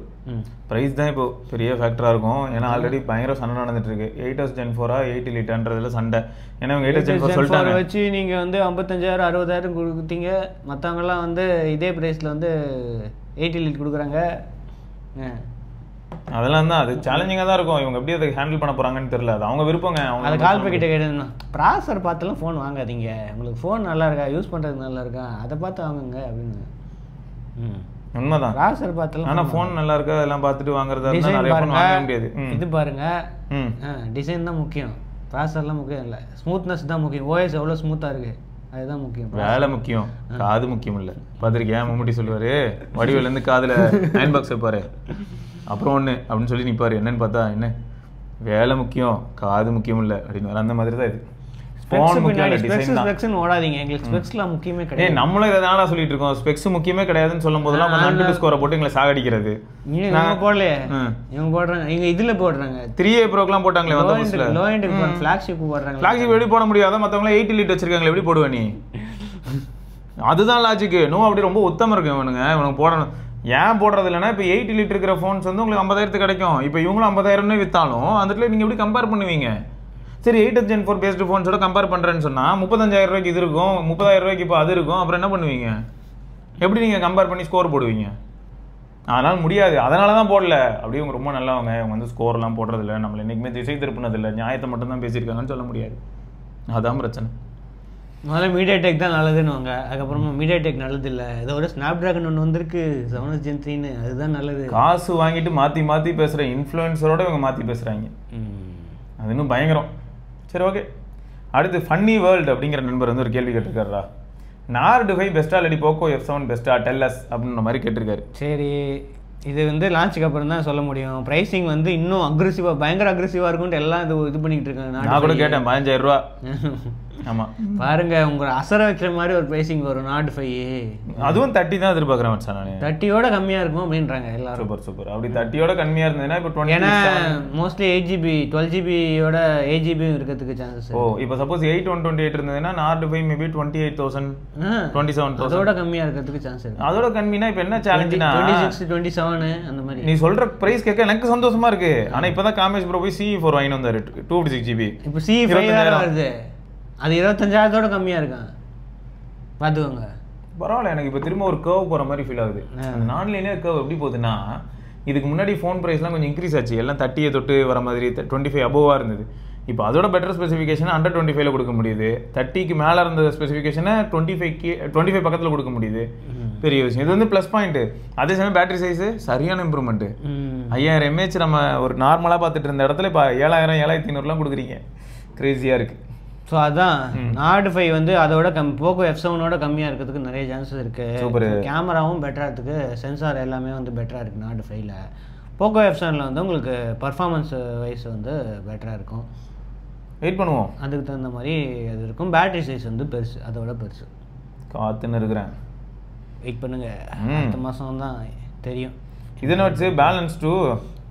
ப்ரைஸ் தான் இப்போ பெரிய ஃபேக்டராக இருக்கும். ஏன்னா ஆல்ரெடி பயங்கர சண்டை நடந்துட்டு இருக்கு. 8s Gen 4 8 Eliteன்றதுல சண்டை. ஏன்னா 8s Gen 4 சொல்லிட்டாங்க வச்சு நீங்கள் வந்து 55,000 60,000 கொடுத்தீங்க. மற்றவங்கலாம் வந்து இதே ப்ரைஸில் வந்து 8 Elite கொடுக்குறாங்க. அதெல்லாம் தான் அது சேலஞ்சிங்காக தான் இருக்கும். இவங்க எப்படி அதை ஹேண்டில் பண்ண போகிறாங்கன்னு தெரியல. அது அவங்க விருப்பங்க. அவங்க அது கால் பேக்கிட்ட கேட்டேன்னா ப்ராசர் பார்த்துலாம் ஃபோன் வாங்காதீங்க, உங்களுக்கு ஃபோன் நல்லா இருக்கா, யூஸ் பண்ணுறதுக்கு நல்லா இருக்கா, அதை பார்த்து வாங்குங்க அப்படின்னு. உண்மைதான். ப்ராசர் பார்த்துலாம் ஆனால் ஃபோன் நல்லா இருக்கா அதெல்லாம் பார்த்துட்டு வாங்குறதா இருந்தால் நிறைய ஃபோன் வாங்க முடியாது. இது பாருங்க, டிசைன் தான் முக்கியம், ப்ராசர்லாம் முக்கியம் இல்லை, ஸ்மூத்னஸ் தான் முக்கியம். ஓஎஸ் எவ்வளோ ஸ்மூத்தாக இருக்குது அதுதான் முக்கியம். வேலை முக்கியம், காது முக்கியம் இல்லை. பார்த்துருக்கேன் மம்முட்டி சொல்லுவார், வடிவேலேருந்து காதில் அயன் பாக்ஸ் வைப்பார், அப்புறம் ஒன்று அப்படின்னு சொல்லி நிற்பார். என்னன்னு பார்த்தா என்ன வேலை முக்கியம் காது முக்கியம் இல்லை அப்படின்னு. அந்த மாதிரி தான் இது. ஓடாதீங்க, எங்களுக்கு ஸ்பெக்ஸ்லாம் முக்கியமே கிடையாது. நம்மளும் இதை தானடா சொல்லிட்டு இருக்கோம், ஸ்பெக்ஸ் முக்கியமே கிடையாதுன்னு சொல்லும் போதெல்லாம் அன்லிமிட்டட் ஸ்கோரை போட்டு எங்களை சாகடிக்கிறது. நாங்க போடலையே, இவங்க போடுறாங்க, இவங்க இதுல போடுறாங்க. 3A ப்ரோக்கெல்லாம் போட்டாங்களே வந்த புதுசுல. லோ எண்ட் ஃபிளாக்ஷிப் போடுறாங்க. ஃபிளாக்ஷிப் எப்படி போட முடியாத, மற்றவங்கள 8 Elite வச்சிருக்காங்களே எப்படி போடுவ நீ? அதுதான் லாஜிக்கு. நோ அப்படி ரொம்ப உத்தமம் இருக்கு இவனுங்க. இவனுக்கு போடணும். ஏன் போடுறது இல்லைன்னா இப்போ 8 Elite இருக்கிற ஃபோன்ஸ் வந்து உங்களுக்கு 50,000 கிடைக்கும். இப்போ இவங்களும் 50,000 வித்தாலும் அந்த இடத்துல நீங்கள் எப்படி கம்பேர் பண்ணுவீங்க? சரி 8s Gen 4 பேஸ்டு ஃபோன்ஸோட கம்பேர் பண்ணுறேன்னு சொன்னால் 30,000 ரூபாய்க்கு இது இருக்கும், 30,000 ரூபாய்க்கு இப்போ அது இருக்கும். அப்புறம் என்ன பண்ணுவீங்க? எப்படி நீங்கள் கம்பேர் பண்ணி ஸ்கோர் போடுவீங்க? அதனால் முடியாது. அதனால தான் போடல. அப்படியே இவங்க ரொம்ப நல்லவங்க, இவங்க வந்து ஸ்கோர்லாம் போடுறதில்ல, நம்மளை என்றைக்குமே திசை திருப்பினதில்லை, நியாயத்தை மட்டும்தான் பேசியிருக்காங்கன்னு சொல்ல முடியாது. அதான் பிரச்சனை. முதல்ல மீடியாடெக் தான் நல்லதுன்னுவாங்க, அதுக்கப்புறமா மீடியாடெக் நல்லது இல்லை, இதோட ஸ்னாப் டிராகன் ஒன்று வந்திருக்கு 7s Gen 3ன்னு, அதுதான் நல்லது. காசு வாங்கிட்டு மாற்றி மாற்றி பேசுகிற இன்ஃப்ளூயன்ஸரோட இவங்க மாற்றி பேசுகிறாங்க. அது இன்னும் பயங்கரம். சரி ஓகே, அடுத்து ஃபன்னி வேர்ல்டு அப்படிங்கிற நண்பர் வந்து ஒரு கேள்வி கேட்டிருக்காரா, நார்டு 5 பெஸ்ட்டா இல்லாட்டி போக்கோ F7 பெஸ்ட்டா டெல்லஸ் அப்படின்ற மாதிரி கேட்டிருக்காரு. சரி, இது வந்து லான்ச்சுக்கு அப்புறம் தான் சொல்ல முடியும். ப்ரைஸிங் வந்து இன்னும் அக்ரெசிவாக பயங்கர அக்ரெசிவாக இருக்கும்ட்டு எல்லாம் இது பண்ணிக்கிட்டு இருக்காங்க. நான் கூட கேட்டேன் 15,000 ரூபா. ஆமாம் பாருங்க, உங்களை அசர வைக்கிற மாதிரி ஒரு ப்ரைஸிங் வரும் நார்டு 5. அதுவும் 30 தான் எதிர்பார்க்குறேன் வச்சா. நான் 30யோட கம்மியாக இருக்கும் அப்படின்றாங்க எல்லாரும். Super super. அப்படி 30யோட கம்மியாக இருந்ததுன்னா இப்போ 20, ஏன்னா மோஸ்ட்லி 8GB 12GBயோட 8GB இருக்கிறதுக்கு சான்சஸ். ஓ இப்போ சப்போஸ் 8/128 இருந்ததுன்னா நார்டு 5 மேபி 28,000 27,000 அதோட கம்மியாக இருக்கிறதுக்கு சான்ஸ் இருக்கு. அதோட கம்மினா இப்போ என்ன சேலஞ்சுனா 26 27 அந்த மாதிரி. நீ சொல்ற பிரைஸ் கேட்க எனக்கு சந்தோஷமா இருக்கு. ஆனா இப்பதான் காமேஷ் ப்ரோ போய் CE4 வாங்கி வந்தாரு 256GB. இப்போ CE5 வருது, அது 25,000 கம்மியா இருக்கான் பாத்துக்கோங்க. பரவாயில்ல, எனக்கு இப்போ திரும்ப ஒரு கர்வ் போற மாதிரி ஃபீல் ஆகுது. அந்த நான்லைனர் கர்வ் எப்படி போகுதுன்னா, இதுக்கு முன்னாடி ஃபோன் ப்ரைஸ்லாம் கொஞ்சம் இன்க்ரீஸ் ஆச்சு, எல்லாம் 30 தொட்டு வர மாதிரி 25 அபோவாக இருந்தது. இப்போ அதோட பெட்டர் ஸ்பெசிஃபிகேஷனை 125ல கொடுக்க முடியுது. 30க்கு மேலே இருந்த ஸ்பெசிஃபிகேஷனை 25 பக்கத்தில் கொடுக்க முடியுது. பெரிய விஷயம். இது வந்து ப்ளஸ் பாயிண்ட். அதே சமயம் பேட்டரி சைஸு சரியான இம்ப்ரூவ்மெண்ட். 5000 mAh நம்ம ஒரு நார்மலாக பார்த்துட்டு இருந்த இடத்துல இப்போ 7000 7500 கொடுக்குறீங்க. கிரேசியாக இருக்குது. ஸோ அதான் நார்டு 5 வந்து அதோட போக்கோ F7ஓட கம்மியாக இருக்கிறதுக்கு நிறைய சான்சஸ் இருக்குது. கேமராவும் பெட்டராக இருக்குது, சென்சார் எல்லாமே வந்து பெட்டராக இருக்குது நார்டு 5ல. போக்கோ F7ல வந்து உங்களுக்கு பர்ஃபார்மன்ஸ் வைஸ் வந்து பெட்டராக இருக்கும். வெயிட் பண்ணுவோம், அதுக்கு தகுந்த மாதிரி அது இருக்கும். பேட்டரி சைஸ் வந்து பெருசு, அதோட பெருசு. காத்துன்னு இருக்கிறேன், வெயிட் பண்ணுங்க, அடுத்த மாதம் தான் தெரியும். இது நோட்ஸு பேலன்ஸ் டூ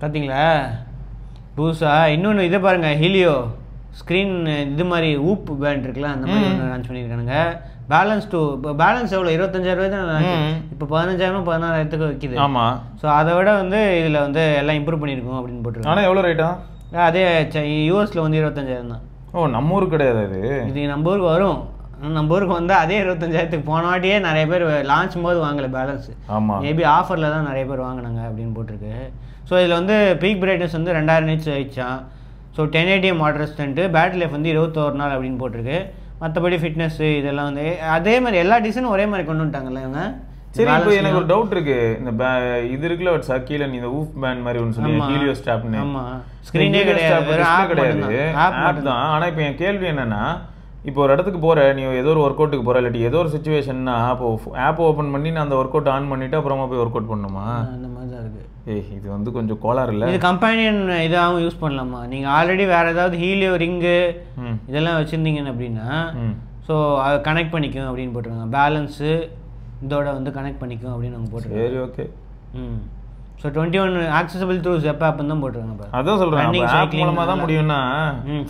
பார்த்தீங்களா புதுசாக இன்னொன்று இதை பாருங்கள், ஹீலியோ ஸ்க்ரீன் இது மாதிரி ஊப் பேண்ட் இருக்குல்ல, அந்த மாதிரி ஒன்று லான்ச் பண்ணியிருக்கானுங்க. Balance two. இப்போ பேலன்ஸ் எவ்வளோ 25,000 தான், இப்போ 15,000 16,000 வைக்கிது. ஆமாம். ஸோ அதை விட வந்து இதில் வந்து எல்லாம் இம்ப்ரூவ் பண்ணியிருக்கோம் அப்படின்னு போட்டுருக்காங்க. ஆனால் எவ்வளோ ரேட்டா? அதே யூஎஸில் வந்து 25,000 தான். ஓ நம்ம ஊருக்கு கிடையாது இது? இது நம்ம ஊருக்கு வரும். நம்ம ஊருக்கு வந்தால் அதே 25,000 போன வாட்டியே நிறைய பேர் லான்ச் போது வாங்கலை பேலன்ஸ். ஆமாம், மேபி ஆஃபரில் தான் நிறைய பேர் வாங்கினாங்க அப்படின்னு போட்டிருக்கு. ஸோ இதில் வந்து பீக் பிரைட்னஸ் வந்து 2000 nits ஆயிடுச்சான். So 1080 model strength, battery life வந்து 21 நாள் அப்படின்னு போட்டிருக்கு. மற்றபடி ஃபிட்னஸ் இதெல்லாம் வந்து அதே மாதிரி எல்லா டிசைனும் ஒரே மாதிரி கொண்டு வந்துட்டாங்கல்ல இவங்க. சரி, இப்போ எனக்கு ஒரு டவுட் இருக்கு. இந்த இது இருக்குல்ல ஒரு கீழே நீ இந்த ஊஃப் பேண்ட் மாதிரி ஒன்று சொல்லி ஹீலியோ ஸ்ட்ராப்னு. ஆமாம், ஸ்க்ரீனே கிடையாது, ஆப் தான். ஆனால் இப்போ என் கேள்வி என்னன்னா, இப்போ ஒரு இடத்துக்கு போகிற நீ ஏதோ ஒரு ஒர்க் அவுட்டுக்கு போகிற, இல்லாட்டி ஏதோ ஒரு சுச்சுவேஷன்னா அப்போ ஆப் ஓப்பன் பண்ணி நான் அந்த ஒர்க் அவுட் ஆன் பண்ணிவிட்டு அப்புறமா போய் ஒர்க் அவுட் பண்ணணுமா? அந்த மாதிரி தான் இருக்குது. இது வந்து கொஞ்சம் கோளாறு இல்லை. இது கம்பெனியன் இதாகவும் யூஸ் பண்ணலாமா? நீங்கள் ஆல்ரெடி வேறு ஏதாவது ஹீலியோ ரிங்கு இதெல்லாம் வச்சுருந்தீங்கன்னு அப்படின்னா ஸோ அதை கனெக்ட் பண்ணிக்கும் அப்படின்னு போட்டிருக்காங்க. பேலன்ஸு இதோட வந்து கனெக்ட் பண்ணிக்கும் அப்படின்னு அவங்க போட்டிருக்காங்க. சரி ஓகே. ஸோ 21 ஆக்சசபிள் த்ரூ ஜெப் ஆப்னு தான் போட்டிருக்காங்க. அதான் சொல்கிறேன், ஆப் மூலமாக தான் முடியும்னா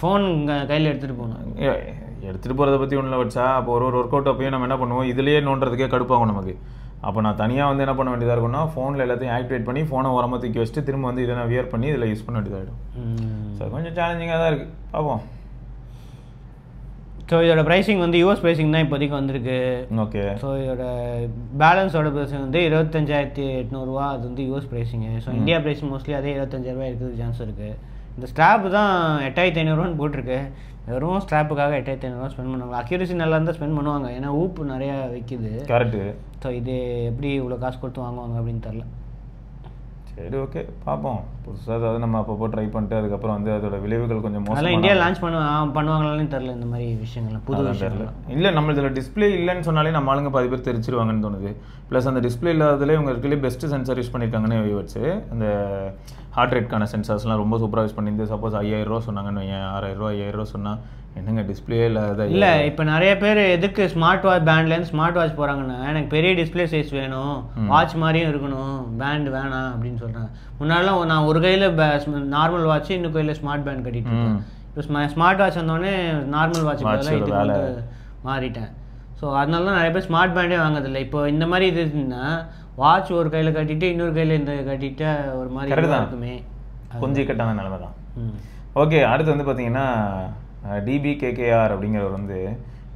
ஃபோன் கையில் எடுத்துகிட்டு போகணும். எடுத்துகிட்டு போகிறத பற்றி ஒன்றில் வச்சா அப்போ ஒரு ஒர்க் அவுட் அப்பயும் நம்ம என்ன பண்ணுவோம், இதுலேயே நோண்டுறதுக்கே கடுப்பாகும் நமக்கு. அப்போ நான் தனியாக வந்து என்ன பண்ண வேண்டியதாக இருக்கும்னா ஃபோனில் எல்லாத்தையும் ஆக்டிவேட் பண்ணி ஃபோனை ஓரமாக தூக்கி வச்சுட்டு திரும்ப வந்து இதை நான் வியர் பண்ணி இதில் யூஸ் பண்ண வேண்டியதாகிடும். ஸோ கொஞ்சம் சேலஞ்சிங்காக தான் இருக்குது, பார்ப்போம். ஸோ இதோட ப்ரைஸிங் வந்து யூஎஸ் ப்ரைஸிங் தான் இப்போதைக்கு வந்திருக்கு. ஓகே. ஸோ இதோட பேலன்ஸோட ப்ரைஸிங் வந்து 25,800 அது வந்து US pricing. So India price mostly அதே 25,000 இருக்கிறது சான்ஸ் இருக்குது. இந்த ஸ்ட்ராப்பு தான் 8,500 போட்டிருக்கு. வெறும் ஸ்ட்ராப்புக்காக 8,500 ஸ்பெண்ட் பண்ணுவாங்க. அக்யூரசி நல்லா இருந்தால் ஸ்பெண்ட் பண்ணுவாங்க, ஏன்னா ஊப்பு நிறையா வைக்குது. கரெக்டு. ஸோ இது எப்படி இவ்வளோ காசு கொடுத்து வாங்குவாங்க அப்படின்னு தெரில. சரி, ஓகே, பார்ப்போம். புதுசாக அதாவது நம்ம அப்பப்போ ட்ரை பண்ணிட்டு அதுக்கப்புறம் வந்து அதோட விளைவுகள் கொஞ்சம் அதெல்லாம் இந்தியா லான்ச் பண்ணுவாங்களான்னு தெரில. இந்த மாதிரி விஷயங்கள்லாம் புது விஷயங்கள் இல்லை. நம்ம இதில் டிஸ்பிளே இல்லைன்னு சொன்னாலே நம்ம ஆளுங்க பாதி பேர் தெரிஞ்சிருவாங்கன்னு தோணுது. ப்ளஸ் அந்த டிஸ்பிளே இல்லாததுலேயே இவங்க இருக்கிறதுலே பெஸ்ட்டு சென்சார் யூஸ் பண்ணியிருக்காங்கன்னு வச்சு அந்த ஹார்ட் ரேட்கான சென்சார்ஸ்லாம் ரொம்ப சூப்பராக யூஸ் பண்ணியிருந்து. சப்போஸ் 5,000 சொன்னாங்கன்னு 6,000 5,000 சொன்னால் என்னங்க டிஸ்பிளே இல்லாத இல்லை. இப்போ நிறைய பேர் எதுக்கு ஸ்மார்ட் வாட்ச் பேண்ட்லேருந்து ஸ்மார்ட் வாட்ச் போகிறாங்கன்னா, எனக்கு பெரிய டிஸ்பிளே சைஸ் வேணும், வாட்ச் மாதிரியும் இருக்கணும், பேண்ட் வேணாம் அப்படின்னு சொல்கிறாங்க. முன்னாடிலாம் நான் ஒரு கையில் நார்மல் வாட்ச், இன்னும் கையில் ஸ்மார்ட் பேண்ட் கட்டிட்டு இருக்கேன். இப்போ ஸ்மார்ட் வாட்ச் வந்தோடனே நார்மல் வாட்ச் இதுக்கு வந்து மாறிட்டேன். ஸோ அதனால தான் நிறைய பேர் ஸ்மார்ட் பேண்டே வாங்குறதில்லை. இப்போ இந்த மாதிரி இது இருக்குன்னா வாட்ச் ஒரு கையில் கட்டிட்டு இன்னொரு கையில் இந்த கட்டிட்டு ஒரு மாதிரி இருக்குமே, கொஞ்சம் கட்டான நிலைமை தான். ஓகே, அடுத்து வந்து பார்த்தீங்கன்னா DBKKR அப்படிங்கிறவர் வந்து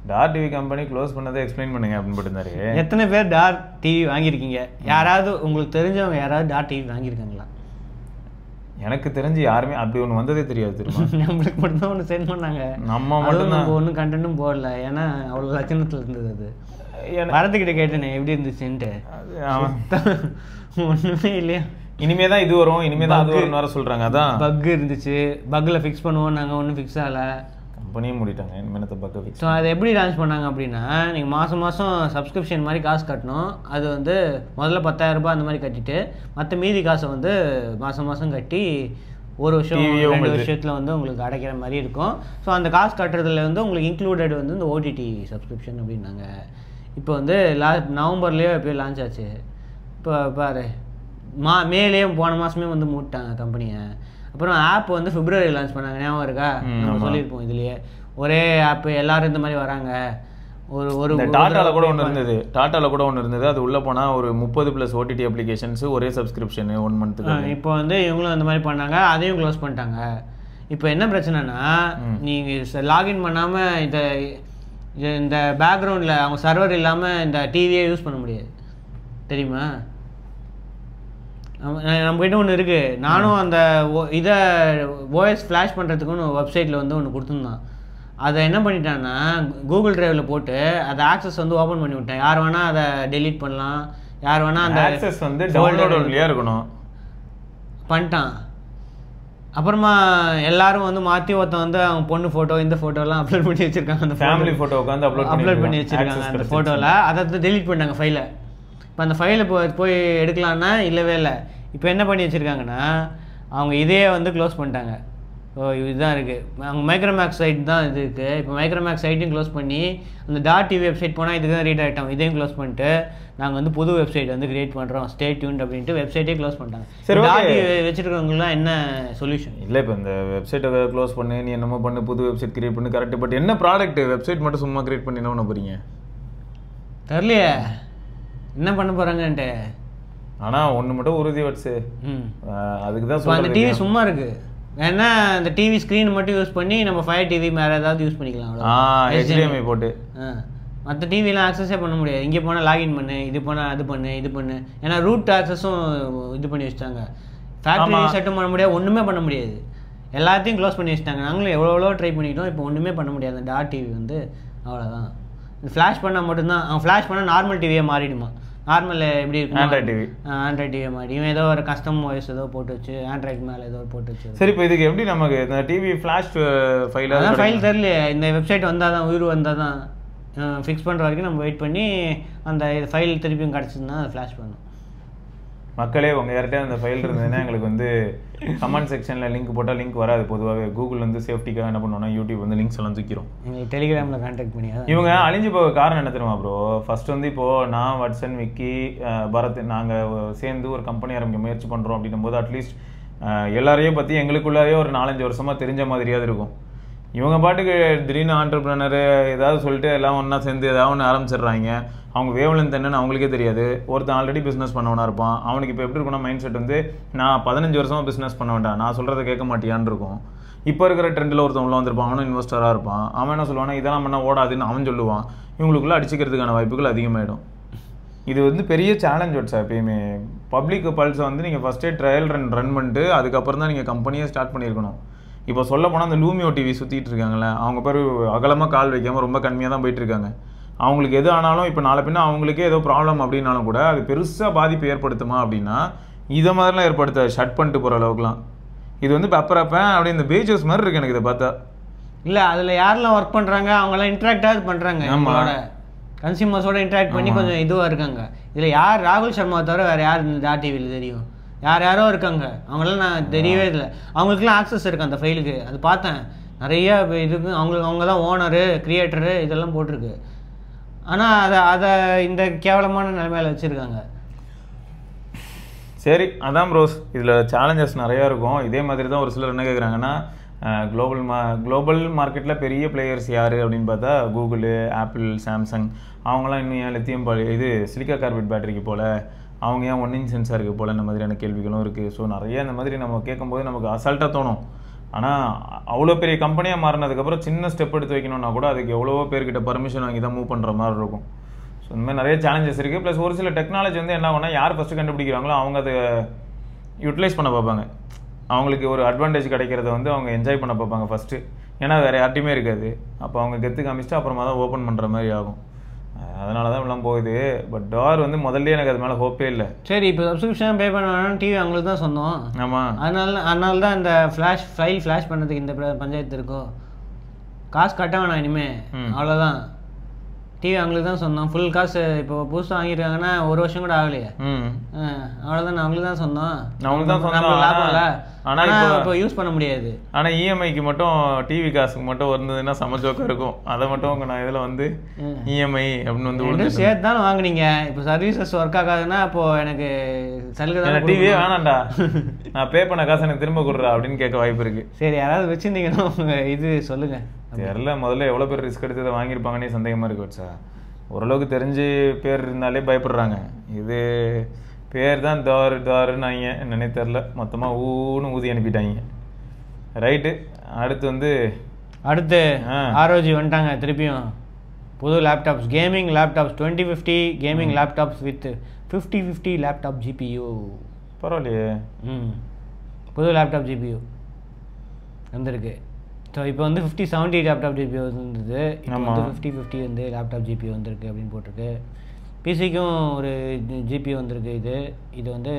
டார் டிவி கம்பெனி க்ளோஸ் பண்ணதை எக்ஸ்பிளைன் பண்ணுங்க அப்படின்னு போட்டிருந்தாரு. எத்தனை பேர் டார் டிவி வாங்கியிருக்கீங்க? யாராவது உங்களுக்கு தெரிஞ்சவங்க யாராவது டார் டிவி வாங்கியிருக்காங்களா? எனக்கு தெரிஞ்சு யாருமே அப்படி ஒன்று வந்ததே தெரியாது. தெரியுமா? நம்மளுக்கு மட்டும்தான் ஒன்று சென்ட் பண்ணாங்க. நம்ம மட்டும் ஒன்றும் கண்டென்ட்டும் போடல, ஏன்னா அவ்வளோ லட்சணத்தில் இருந்தது. அது வரதுக்கிட்ட கேட்டேனே எப்படி இருந்துச்சுன்ட்டு. ஒன்றுமே இல்லையா? இனிமே தான் இது வரும், இனிமே தான் அது வரும்னு வர சொல்கிறாங்க. அதான் பக் இருந்துச்சு, பக்கில் ஃபிக்ஸ் பண்ணுவோம், நாங்கள் ஒன்றும் ஃபிக்ஸ் ஆகலை, கம்பெனியும் மூடிட்டாங்க. இனிமேல் பக்கை ஃபிக்ஸ். ஸோ அதை எப்படி லான்ச் பண்ணாங்க அப்படின்னா, நீங்கள் மாதம் சப்ஸ்கிரிப்ஷன் மாதிரி காசு கட்டணும். அது வந்து முதல்ல 10,000 ரூபாய் அந்த மாதிரி கட்டிட்டு மற்ற மீதி காசை வந்து மாதம் கட்டி ஒரு வருஷம் 2 வருஷத்தில் வந்து உங்களுக்கு அடைக்கிற மாதிரி இருக்கும். ஸோ அந்த காசு கட்டுறதுல வந்து உங்களுக்கு இன்க்ளூடட் வந்து இந்த ஓடிடி சப்ஸ்கிரிப்ஷன் அப்படின்னாங்க. இப்போ வந்து நவம்பர்லேயோ எப்போயோ லான்ச் ஆச்சு. இப்போ பாரு மேலேயே போன மாதமே வந்து மூட்டாங்க கம்பெனியை. அப்புறம் ஆப் வந்து பிப்ரவரி லான்ச் பண்ணாங்க, ஞாபகம் இருக்கா? நம்ம சொல்லியிருப்போம் இதுலேயே. ஒரே ஆப் எல்லாரும் இந்த மாதிரி வராங்க. ஒரு டாட்டாவில் கூட ஒன்று இருந்தது. அது உள்ளே போனால் ஒரு 30+ OTT அப்ளிகேஷன்ஸ் ஒரே சப்ஸ்கிரிப்ஷன் 1 மந்த்துக்கு. இப்போ வந்து இவங்களும் அந்த மாதிரி பண்ணாங்க, அதையும் க்ளோஸ் பண்ணிட்டாங்க. இப்போ என்ன பிரச்சனைனா, நீங்கள் லாகின் பண்ணாமல் இந்த பேக்ரவுண்டில் அவங்க சர்வர் இல்லாமல் இந்த டிவியே யூஸ் பண்ண முடியாது, தெரியுமா? நம்மகிட்ட ஒன்று இருக்குது. நானும் அந்த இதை ஓஎஸ் ஃப்ளாஷ் பண்ணுறதுக்குன்னு வெப்சைட்டில் வந்து ஒன்று கொடுத்துருந்தான். அதை என்ன பண்ணிட்டான்னா கூகுள் டிரைவில் போட்டு அதை ஆக்சஸ் வந்து ஓப்பன் பண்ணி விட்டேன். யார் வேணால் அதை டெலீட் பண்ணலாம், யார் வேணால் அந்த ஆக்சஸ் வந்து டவுன்லோட் ஒன்லியாக இருக்கணும் பண்ணிட்டான். அப்புறமா எல்லாரும் வந்து மாற்றி ஒருத்தன் வந்து அவங்க பொண்ணு ஃபோட்டோ இந்த ஃபோட்டோலாம் அப்லோட் பண்ணி வச்சுருக்காங்க. அந்த ஃபேமிலி ஃபோட்டோ உட்காந்து அப்லோட் பண்ணி வச்சுருக்காங்க அந்த ஃபோட்டோவில். அதை டெலீட் பண்ணிட்டாங்க ஃபைலை. இப்போ அந்த ஃபைலை போய் எடுக்கலான்னா இல்லவே இல்லை. இப்போ என்ன பண்ணி வச்சுருக்காங்கன்னா அவங்க இதையே வந்து க்ளோஸ் பண்ணிட்டாங்க. ஸோ இதுதான் இருக்குது. அவங்க மைக்ரோமேக்ஸ் சைட் தான் இது இருக்குது. இப்போ மைக்ரோமேக்ஸ் சைட்டையும் க்ளோஸ் பண்ணி அந்த டாட் டிவி வெப்சைட் போனால் இதுக்கு தான் ரீட் ஆகிட்டோம். இதையும் க்ளோஸ் பண்ணிட்டு நாங்கள் வந்து புது வெப்சைட் வந்து கிரியேட் பண்ணுறோம், ஸ்டே டியூன்ட் அப்படின்ட்டு வெப்சைட்டே க்ளோஸ் பண்ணிட்டாங்க. சரி, டாட் டிவி வச்சுருக்கவங்களாம் என்ன சொல்யூஷன்? இல்லை, இப்போ இந்த வெப்சைட்டை க்ளோஸ் பண்ணி நீ என்னமோ பண்ணு, புது வெப்சைட் கிரியேட் பண்ணி கரெக்ட். பட் என்ன ப்ராடக்ட் வெப்சைட் மட்டும் சும்மா கிரியேட் பண்ணி என்ன பண்ண போகிறீங்க தெரியலையே என்ன பண்ண போகிறாங்கன்ட்டு. ஆனால் ஒன்று மட்டும் உறுதி வச்சு அதுக்கு தான் அந்த டிவி சும்மா இருக்குது. ஏன்னா அந்த டிவி ஸ்க்ரீன் மட்டும் யூஸ் பண்ணி நம்ம ஃபயர் டிவி மேலே ஏதாவது யூஸ் பண்ணிக்கலாம், HDMI போட்டு. மற்ற டிவிலாம் ஆக்சஸே பண்ண முடியாது. இங்கே போனால் லாகின் பண்ணு, இது போனால் அது பண்ணு, இது பண்ணு. ஏன்னா ரூட் ஆக்சஸும் இது பண்ணி வச்சுட்டாங்க. ஃபேக்ட்ரி செட்டும் பண்ண முடியாது, ஒன்றுமே பண்ண முடியாது. எல்லாத்தையும் க்ளோஸ் பண்ணி வச்சுட்டாங்க. நாங்களும் எவ்வளோ ட்ரை பண்ணிக்கிட்டோம், இப்போ ஒன்றுமே பண்ண முடியாது. அந்த டாட் டிவி வந்து அவ்வளோதான். ஃப்ளாஷ் பண்ணால் மட்டும்தான். அவன் ஃப்ளாஷ் பண்ணால் நார்மல் டிவியை மாறிடுமா? நார்மல் எப்படி இருக்கு? ஆண்ட்ராய்ட் டிவி மாதிரி இவன் ஏதோ ஒரு கஸ்டம் வாய்ஸ் ஏதோ போட்டு வச்சு ஆண்ட்ராய்ட் மேலே ஏதோ போட்டு வச்சு. சரி, இப்போ இதுக்கு எப்படி நமக்கு இந்த டிவி ஃப்ளாஷ் ஃபைல் தெரியலையே. இந்த வெப்சைட் வந்தால் தான், உயிர் வந்தால் தான் ஃபிக்ஸ் பண்ணுற வரைக்கும் நம்ம வெயிட் பண்ணி அந்த ஃபைல் திருப்பியும் கிடச்சிதுன்னா அதை ஃப்ளாஷ் பண்ணும். மக்களே உங்கள் யார்கிட்ட அந்த ஃபைல் இருந்ததுன்னா எங்களுக்கு வந்து கமெண்ட் செக்ஷனில் லிங்க் போட்டால் லிங்க் வராது. பொதுவாகவே கூகுள் வந்து சேஃப்டிக்காக என்ன பண்ணுவோம்னா யூடியூப் வந்து லிங்க்ஸ் எல்லாம் தூக்கிடும். எங்களுக்கு டெலிகிராமில் கான்டாக்ட் பண்ணி இவங்க அழிஞ்சு போக காரணம் என்ன தெரியுமா ப்ரோ? ஃபர்ஸ்ட் வந்து இப்போது நான் வட்சன் விக்கி பரத் நாங்கள் சேர்ந்து ஒரு கம்பெனி ஆரம்பிக்க முயற்சி பண்ணுறோம் அப்படின்னும் போது அட்லீஸ்ட் எல்லாரையும் பற்றி எங்களுக்குள்ளாரையே ஒரு 4-5 வருஷமாக தெரிஞ்ச மாதிரியாவது இருக்கும். இவங்க பாட்டுக்கு திடீர்னு ஆண்டர்பிரினர் ஏதாவது சொல்லிட்டு எல்லாம் ஒன்றா சேர்ந்து ஏதாவது ஒன்று ஆரம்பிச்சிடுறாங்க. அவங்க வேவ்லென்த் என்னன்னு அவங்களுக்கே தெரியாது. ஒருத்தன் ஆல்ரெடி பிஸ்னஸ் பண்ணவனா இருப்பான். அவனுக்கு இப்போ எப்படி இருக்குன்னா மைண்ட் செட் வந்து நான் 15 வருஷமாக பிஸ்னஸ் பண்ண வேண்டாம், நான் சொல்கிறத கேட்க மாட்டியான்னு இருக்கும். இப்போ இருக்கிற ட்ரெண்டில் ஒருத்தன் உள்ள வந்திருப்பான், அவனும் இன்வெஸ்டராக இருப்பான். அவன் என்ன சொல்லுவானா இதெல்லாம் பண்ணால் ஓடாதுன்னு அவன் சொல்லுவான். இவங்களுக்குள்ளே அடிச்சுக்கிறதுக்கான வாய்ப்புகள் அதிகமாகிடும். இது வந்து பெரிய சேலஞ்ச் சார். எப்பயுமே பப்ளிக் பல்ஸை வந்து நீங்கள் ஃபஸ்ட்டே ட்ரையல் ரன் பண்ணிட்டு அதுக்கப்புறம் தான் நீங்கள் கம்பெனியை ஸ்டார்ட் பண்ணியிருக்கணும். இப்போ சொல்ல போனால் அந்த லூமியோ டிவி சுற்றிட்டு இருக்காங்களே, அவங்க பேர் அகலமாக கால் வைக்காமல் ரொம்ப கம்மியாக தான் போயிட்டுருக்காங்க. அவங்களுக்கு எது ஆனாலும் இப்போ நாளை பின்னா அவங்களுக்கே ஏதோ ப்ராப்ளம் அப்படின்னாலும் கூட அது பெருசாக பாதிப்பு ஏற்படுத்துமா அப்படின்னா இதை மாதிரிலாம் ஏற்படுத்த ஷட் பண்ணிட்டு போகிற அளவுக்குலாம் இது வந்து பெப்பரப்பேன் அப்படி இந்த பேஜஸ் மாதிரி இருக்குது எனக்கு இதை பார்த்தா. இல்லை அதில் யாரெல்லாம் ஒர்க் பண்ணுறாங்க அவங்களாம் இன்ட்ராக்டாக பண்ணுறாங்க, நம்மளோட கன்சியூமர்ஸோட இன்ட்ராக்ட் பண்ணி கொஞ்சம் இதுவாக இருக்காங்க. இதில் யார் ராகுல் சர்மா தவிர வேறு யார் இந்த டாட் டிவியில் தெரியும்? யாரோ இருக்காங்க, அவங்களாம் நான் தெரியவே இல்லை. அவங்களுக்குலாம் ஆக்சஸ் இருக்குது அந்த ஃபைலுக்கு, அது பார்த்தேன் நிறைய இதுக்கு. அவங்க தான் ஓனரு கிரியேட்டரு இதெல்லாம் போட்டிருக்கு. ஆனால் அதை இந்த கேவலமான நிலைமையில வச்சுருக்காங்க. சரி, அதான் ப்ரோஸ், இதில் சேலஞ்சஸ் நிறையா இருக்கும். இதே மாதிரி தான் ஒரு சிலர் என்ன கேட்குறாங்கன்னா குளோபல் மார்க்கெட்டில் பெரிய பிளேயர்ஸ் யார் அப்படின்னு பார்த்தா கூகுள், ஆப்பிள், சாம்சங் அவங்களாம் இன்னும் ஏன் லித்தியம் இது சிலிக்கா கார்பைட் பேட்டரிக்கு போல், அவங்க ஏன் 1 சென்சாருக்கு போல், இந்த மாதிரியான கேள்விகளும் இருக்குது. ஸோ நிறைய இந்த மாதிரி நம்ம கேட்கும்போது நமக்கு அசால்ட்டாக தோணும். ஆனால் அவ்வளோ பெரிய கம்பெனியாக மாறினதுக்கப்புறம் சின்ன ஸ்டெப் எடுத்து வைக்கணும்னா கூட அதுக்கு எவ்வளவோ பேர்கிட்ட பர்மிஷன் வாங்கி தான் மூவ் பண்ணுற மாதிரி இருக்கும். ஸோ இந்த மாதிரி நிறைய சேலஞ்சஸ் இருக்குது. ப்ளஸ் ஒரு சில டெக்னாலஜி வந்து என்ன ஆகுனா யார் ஃபஸ்ட்டு கண்டுபிடிக்கிறாங்களோ அவங்க அதை யூட்டிலைஸ் பண்ண பார்ப்பாங்க. அவங்களுக்கு ஒரு அட்வான்டேஜ் கிடைக்கிறத வந்து அவங்க என்ஜாய் பண்ண பார்ப்பாங்க ஃபஸ்ட்டு. ஏன்னா வேறு யார்ட்டையுமே இருக்காது. அப்போ அவங்க கெத்து காமிச்சிட்டு அப்புறமா தான் ஓப்பன் பண்ணுற மாதிரி ஆகும். அதனால தான் எல்லாம் போகுது. பட் டோர் வந்து முதல்ல எனக்கு அது மேலே ஹோப்பே இல்லை. சரி, இப்போ சப்ஸ்கிரிப்ஷன் பே பண்ண வேணாம், டிவி அவங்களுக்கு தான் சொந்தம். ஆமாம், அதனால தான் இந்த ஃபைல் ஃப்ளாஷ் பண்ணுறதுக்கு இந்த பஞ்சாயத்து இருக்கும். காசு கட்ட வேணாம் இனிமேல், அவ்வளோதான். டிவி அவங்களுக்கு தான் சொந்தம். ஃபுல் காசு இப்போ புதுசாக வாங்கியிருக்காங்கன்னா 1 வருஷம் கூட ஆகலையே. அவ்வளோதான், அவங்களுக்கு தான் சொந்தம். அவங்களுக்கு தான் சொந்தம், லாபம் இல்லை. ஆனால் இப்போ யூஸ் பண்ண முடியாது. ஆனால் இஎம்ஐக்கு மட்டும் டிவி காசுக்கு மட்டும் வந்ததுன்னா சமச்சோக்கம் இருக்கும். அதை மட்டும் நான் இதில் வந்து இஎம்ஐ அப்படின்னு வந்து சேர்த்து தான் வாங்கினீங்க. இப்போ சர்வீசஸ் ஒர்க் ஆகாதுன்னா அப்போது எனக்கு சலுகை டிவியே வேணாண்டா, நான் பே பண்ண காசு எனக்கு திரும்ப கொடுறா அப்படின்னு கேட்க வாய்ப்பு இருக்குது. சரி, யாராவது வச்சுருந்தீங்கன்னா உங்கள் இது சொல்லுங்கள். தெரில, முதல்ல எவ்வளோ பேர் ரிஸ்க் எடுத்து இதை வாங்கியிருப்பாங்கன்னே சந்தேகமாக இருக்கு வச்சா. ஓரளவுக்கு தெரிஞ்சு பேர் இருந்தாலே பயப்படுறாங்க. இது பேர் தான் தாருன்னு என்னன்னே தெரில, மொத்தமாக ஊன்னு ஊதி அனுப்பிட்டாங்க. ரைட்டு, அடுத்து ஆர்ஓஜி வந்துட்டாங்க திருப்பியும். புது laptops, gaming laptops 2050 gaming laptops with 5050 laptop GPU. பரவாயில்லையே. புது லேப்டாப் ஜிபியூ வந்திருக்கு. ஸோ இப்போ வந்து 5070 லேப்டாப் ஜிபியூ இருந்தது, இப்போ வந்து 5050 வந்து லேப்டாப் ஜிபியூ வந்திருக்கு அப்படின்னு போட்டிருக்கு. பிசிக்கும் ஒரு ஜிபியூ வந்திருக்கு. இது வந்து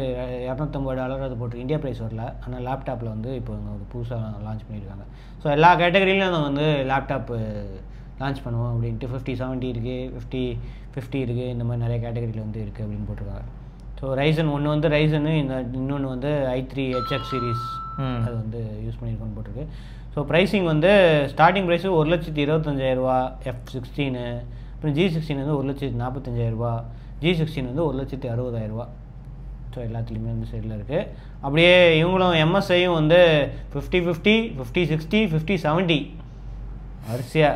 $250 அது போட்டிருக்கு. இந்தியா ப்ரைஸ் வரல, ஆனால் லேப்டாப்பில் வந்து இப்போ ஒரு புதுசாக லான்ச் பண்ணியிருக்காங்க. ஸோ எல்லா கேட்டகரியிலும் நம்ம வந்து லேப்டாப்பு லான்ச் பண்ணுவோம் அப்படின்ட்டு 5070 இருக்குது, 5050 இருக்குது, இந்த மாதிரி நிறைய கேட்டகரியில் வந்து இருக்குது அப்படின்னு போட்டிருக்காங்க. ஸோ ரைசன் ஒன்று வந்து ரைசனு, இன்னொன்று வந்து i3 HX சீரீஸ் அது வந்து யூஸ் பண்ணியிருக்கோன்னு போட்டிருக்கு. ஸோ ப்ரைஸிங் வந்து ஸ்டார்டிங் ப்ரைஸு 1,25,000 F16, அப்புறம் G16 வந்து 1,45,000, G16 வந்து 1,60,000. ஸோ எல்லாத்துலேயுமே வந்து சைடில் இருக்குது. அப்படியே இவங்களும் எம்எஸ்ஐயும் வந்து 5050, 5060, 5070 வரிசையாக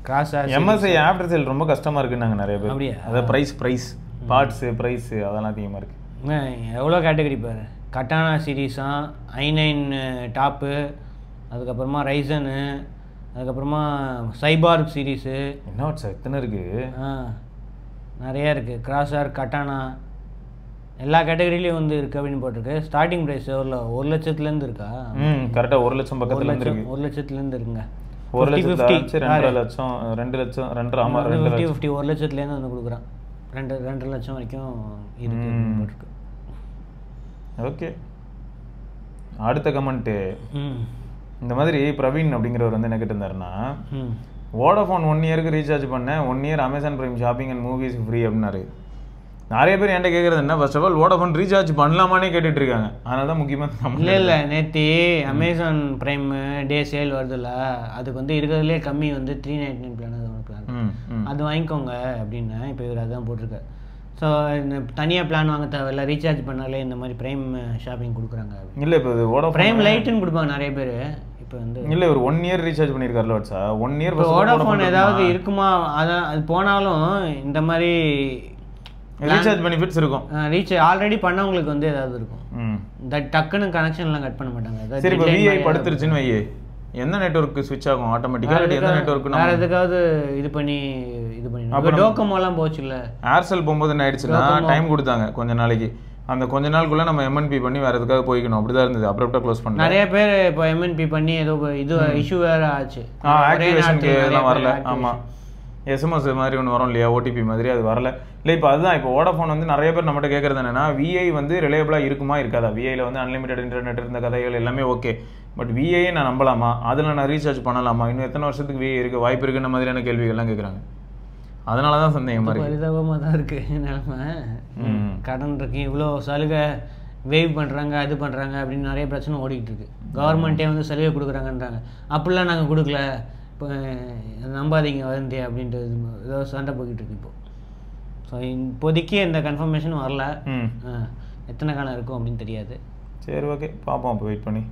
கிராஸ் எம்எஸ்ஐ ஆஃப்டர் சேல் ரொம்ப கஷ்டமாக இருக்குன்னாங்க நிறைய பேர். அப்படியே அதாவது ப்ரைஸ் பார்ட்ஸு அதெல்லாம் அதிகமாக இருக்குது. எவ்வளோ கேட்டகரி பாரு. கட்டானா சீரீஸாக, i9 டாப்பு, அதுக்கப்புறமா ரைசனு, அதுக்கப்புறமா சைபார்க் சீரீஸு, என்ன சார் இத்தனை இருக்குது. நிறையா இருக்குது. கிராஸார், கட்டானா எல்லா கேட்டகரியிலையும் வந்து இருக்குது அப்படின்னு போட்டிருக்கு. ஸ்டார்டிங் ப்ரைஸ் எவ்வளோ? 1 லட்சத்துலேருந்து இருக்கா? கரெக்டாக 1 லட்சம் பக்கத்தில் இருக்கு. 1 லட்சத்துலேருந்து இருக்குங்க. 1 லட்சம் 2 லட்சம் 2 லட்சம் 2 ஆமாம் 50 1 லட்சத்துலேருந்து வந்து கொடுக்குறான். 2 லட்சம் வரைக்கும் இருக்கு. ஓகே, அடுத்த கமெண்ட்டு இந்த மாதிரி பிரவீன் அப்படிங்கிறவர் வந்து என்ன கேட்டிருந்தாருன்னா, வோடாஃபோன் 1 இயருக்கு ரீசார்ஜ் பண்ணேன், 1 year Amazon Prime shopping and movies free அப்படின்னாரு. நிறைய பேர் என்கிட்ட கேட்குறது என்ன, first of all Vodafone recharge பண்ணலாமானே கேட்டுட்டு இருக்காங்க. அதனால தான் முக்கியமாக இல்லை நேற்று அமேசான் பிரைம் டே சேல் வருதுல்ல, அதுக்கு வந்து இருக்கிறதுலே கம்மி வந்து 399 பிளான், அது ஒன்று பிளான், அது வாங்கிக்கோங்க அப்படின்னு இப்போ இவர் அதுதான் போட்டிருக்காரு. ஸோ தனியாக பிளான் வாங்க தேவையில்ல, ரீசார்ஜ் பண்ணாலே இந்த மாதிரி ப்ரைம் ஷாப்பிங் கொடுக்குறாங்க. இல்லை இப்போ வோடாஃபோன் ப்ரைம் லைட்டுன்னு கொடுப்பாங்க நிறைய பேர். இப்போ வந்து இல்லை ஒரு 1 year ரீசார்ஜ் பண்ணியிருக்காருல வாட்ஸா 1 year இப்போ வோடாஃபோன் ஏதாவது இருக்குமா, அதான் அது போனாலும் இந்த மாதிரி ரீசார்ஜ் பெனிஃபிட்ஸ் இருக்கும். ஆல்ரெடி பண்ணவங்களுக்கு வந்து ஏதாவது இருக்கும். டக்குன்னு கனெக்ஷன்லாம் கட் பண்ண மாட்டாங்க. சரி, இப்போ விஐ படுத்துருச்சுன்னு வையே, எந்த நெட்வொர்க்கு ஸ்விட்ச் ஆகும் ஆட்டோமேட்டிக்காக? எந்த நெட்வொர்க்கு வேறு எதுக்காவது இது பண்ணி அப்போ டோக்கோமோலாம் போச்சுல்ல. ஏர்செல் போகும்போது என்ன ஆயிடுச்சுன்னா டைம் கொடுத்தாங்க கொஞ்ச நாளைக்கு. அந்த கொஞ்ச நாளுக்குள்ள நம்ம எம்என்பி பண்ணி வேற எதுக்காக போய்க்கணும், அப்படிதான் இருந்தது. அப்புறம் க்ளோஸ் பண்ணி நிறைய பேர் இப்போ எம்என்பி பண்ணி ஏதோ இது இஷ்யூ வேற ஆச்சு. ஆக்டிவேஷனுக்கு எல்லாம் வரல. ஆமாம், எஸ்எம்எஸ் மாதிரி ஒன்று வரும் இல்லையா, ஓடிபி மாதிரி, அது வரல. இல்லை இப்போ அதுதான் இப்போ வோடாஃபோன் வந்து நிறைய பேர் நம்மகிட்ட கேட்குறது என்னன்னா, விஐ வந்து ரிலையபிளாக இருக்குமா இருக்காதா? விஐயில் வந்து அன்லிமிட்டட் இன்டர்நெட் இருந்த கதைகள் எல்லாமே ஓகே, பட் விஐயை நான் நம்பலாமா, அதில் நான் ரீசார்ஜ் பண்ணலாமா, இன்னும் எத்தனை வருஷத்துக்கு விஐ இருக்குது, வாய்ப்பு இருக்குன்ற மாதிரியான கேள்விகள்லாம் கேட்குறாங்க. அதனால தான் சந்தேகம் மாதிரி பரிதாபமாக தான் இருக்குது நிலமை. கடன் இருக்கு, இவ்வளோ சலுகை வேவ் பண்ணுறாங்க, அது பண்ணுறாங்க அப்படின்னு நிறைய பிரச்சனை ஓடிக்கிட்டு இருக்கு. கவர்மெண்ட்டே வந்து சலுகை கொடுக்குறாங்கன்றாங்க. அப்படிலாம் நாங்கள் கொடுக்கல, இப்போ நம்பாதீங்க வதந்தி அப்படின்ட்டு ஏதோ சண்டை போய்கிட்டு இருக்கு இப்போது. ஸோ இப்போதைக்கு எந்த கன்ஃபர்மேஷனும் வரல, எத்தனை காலம் இருக்கும் அப்படின்னு தெரியாது. சரி, ஓகே, பார்ப்போம் அப்போ வெயிட் பண்ணி.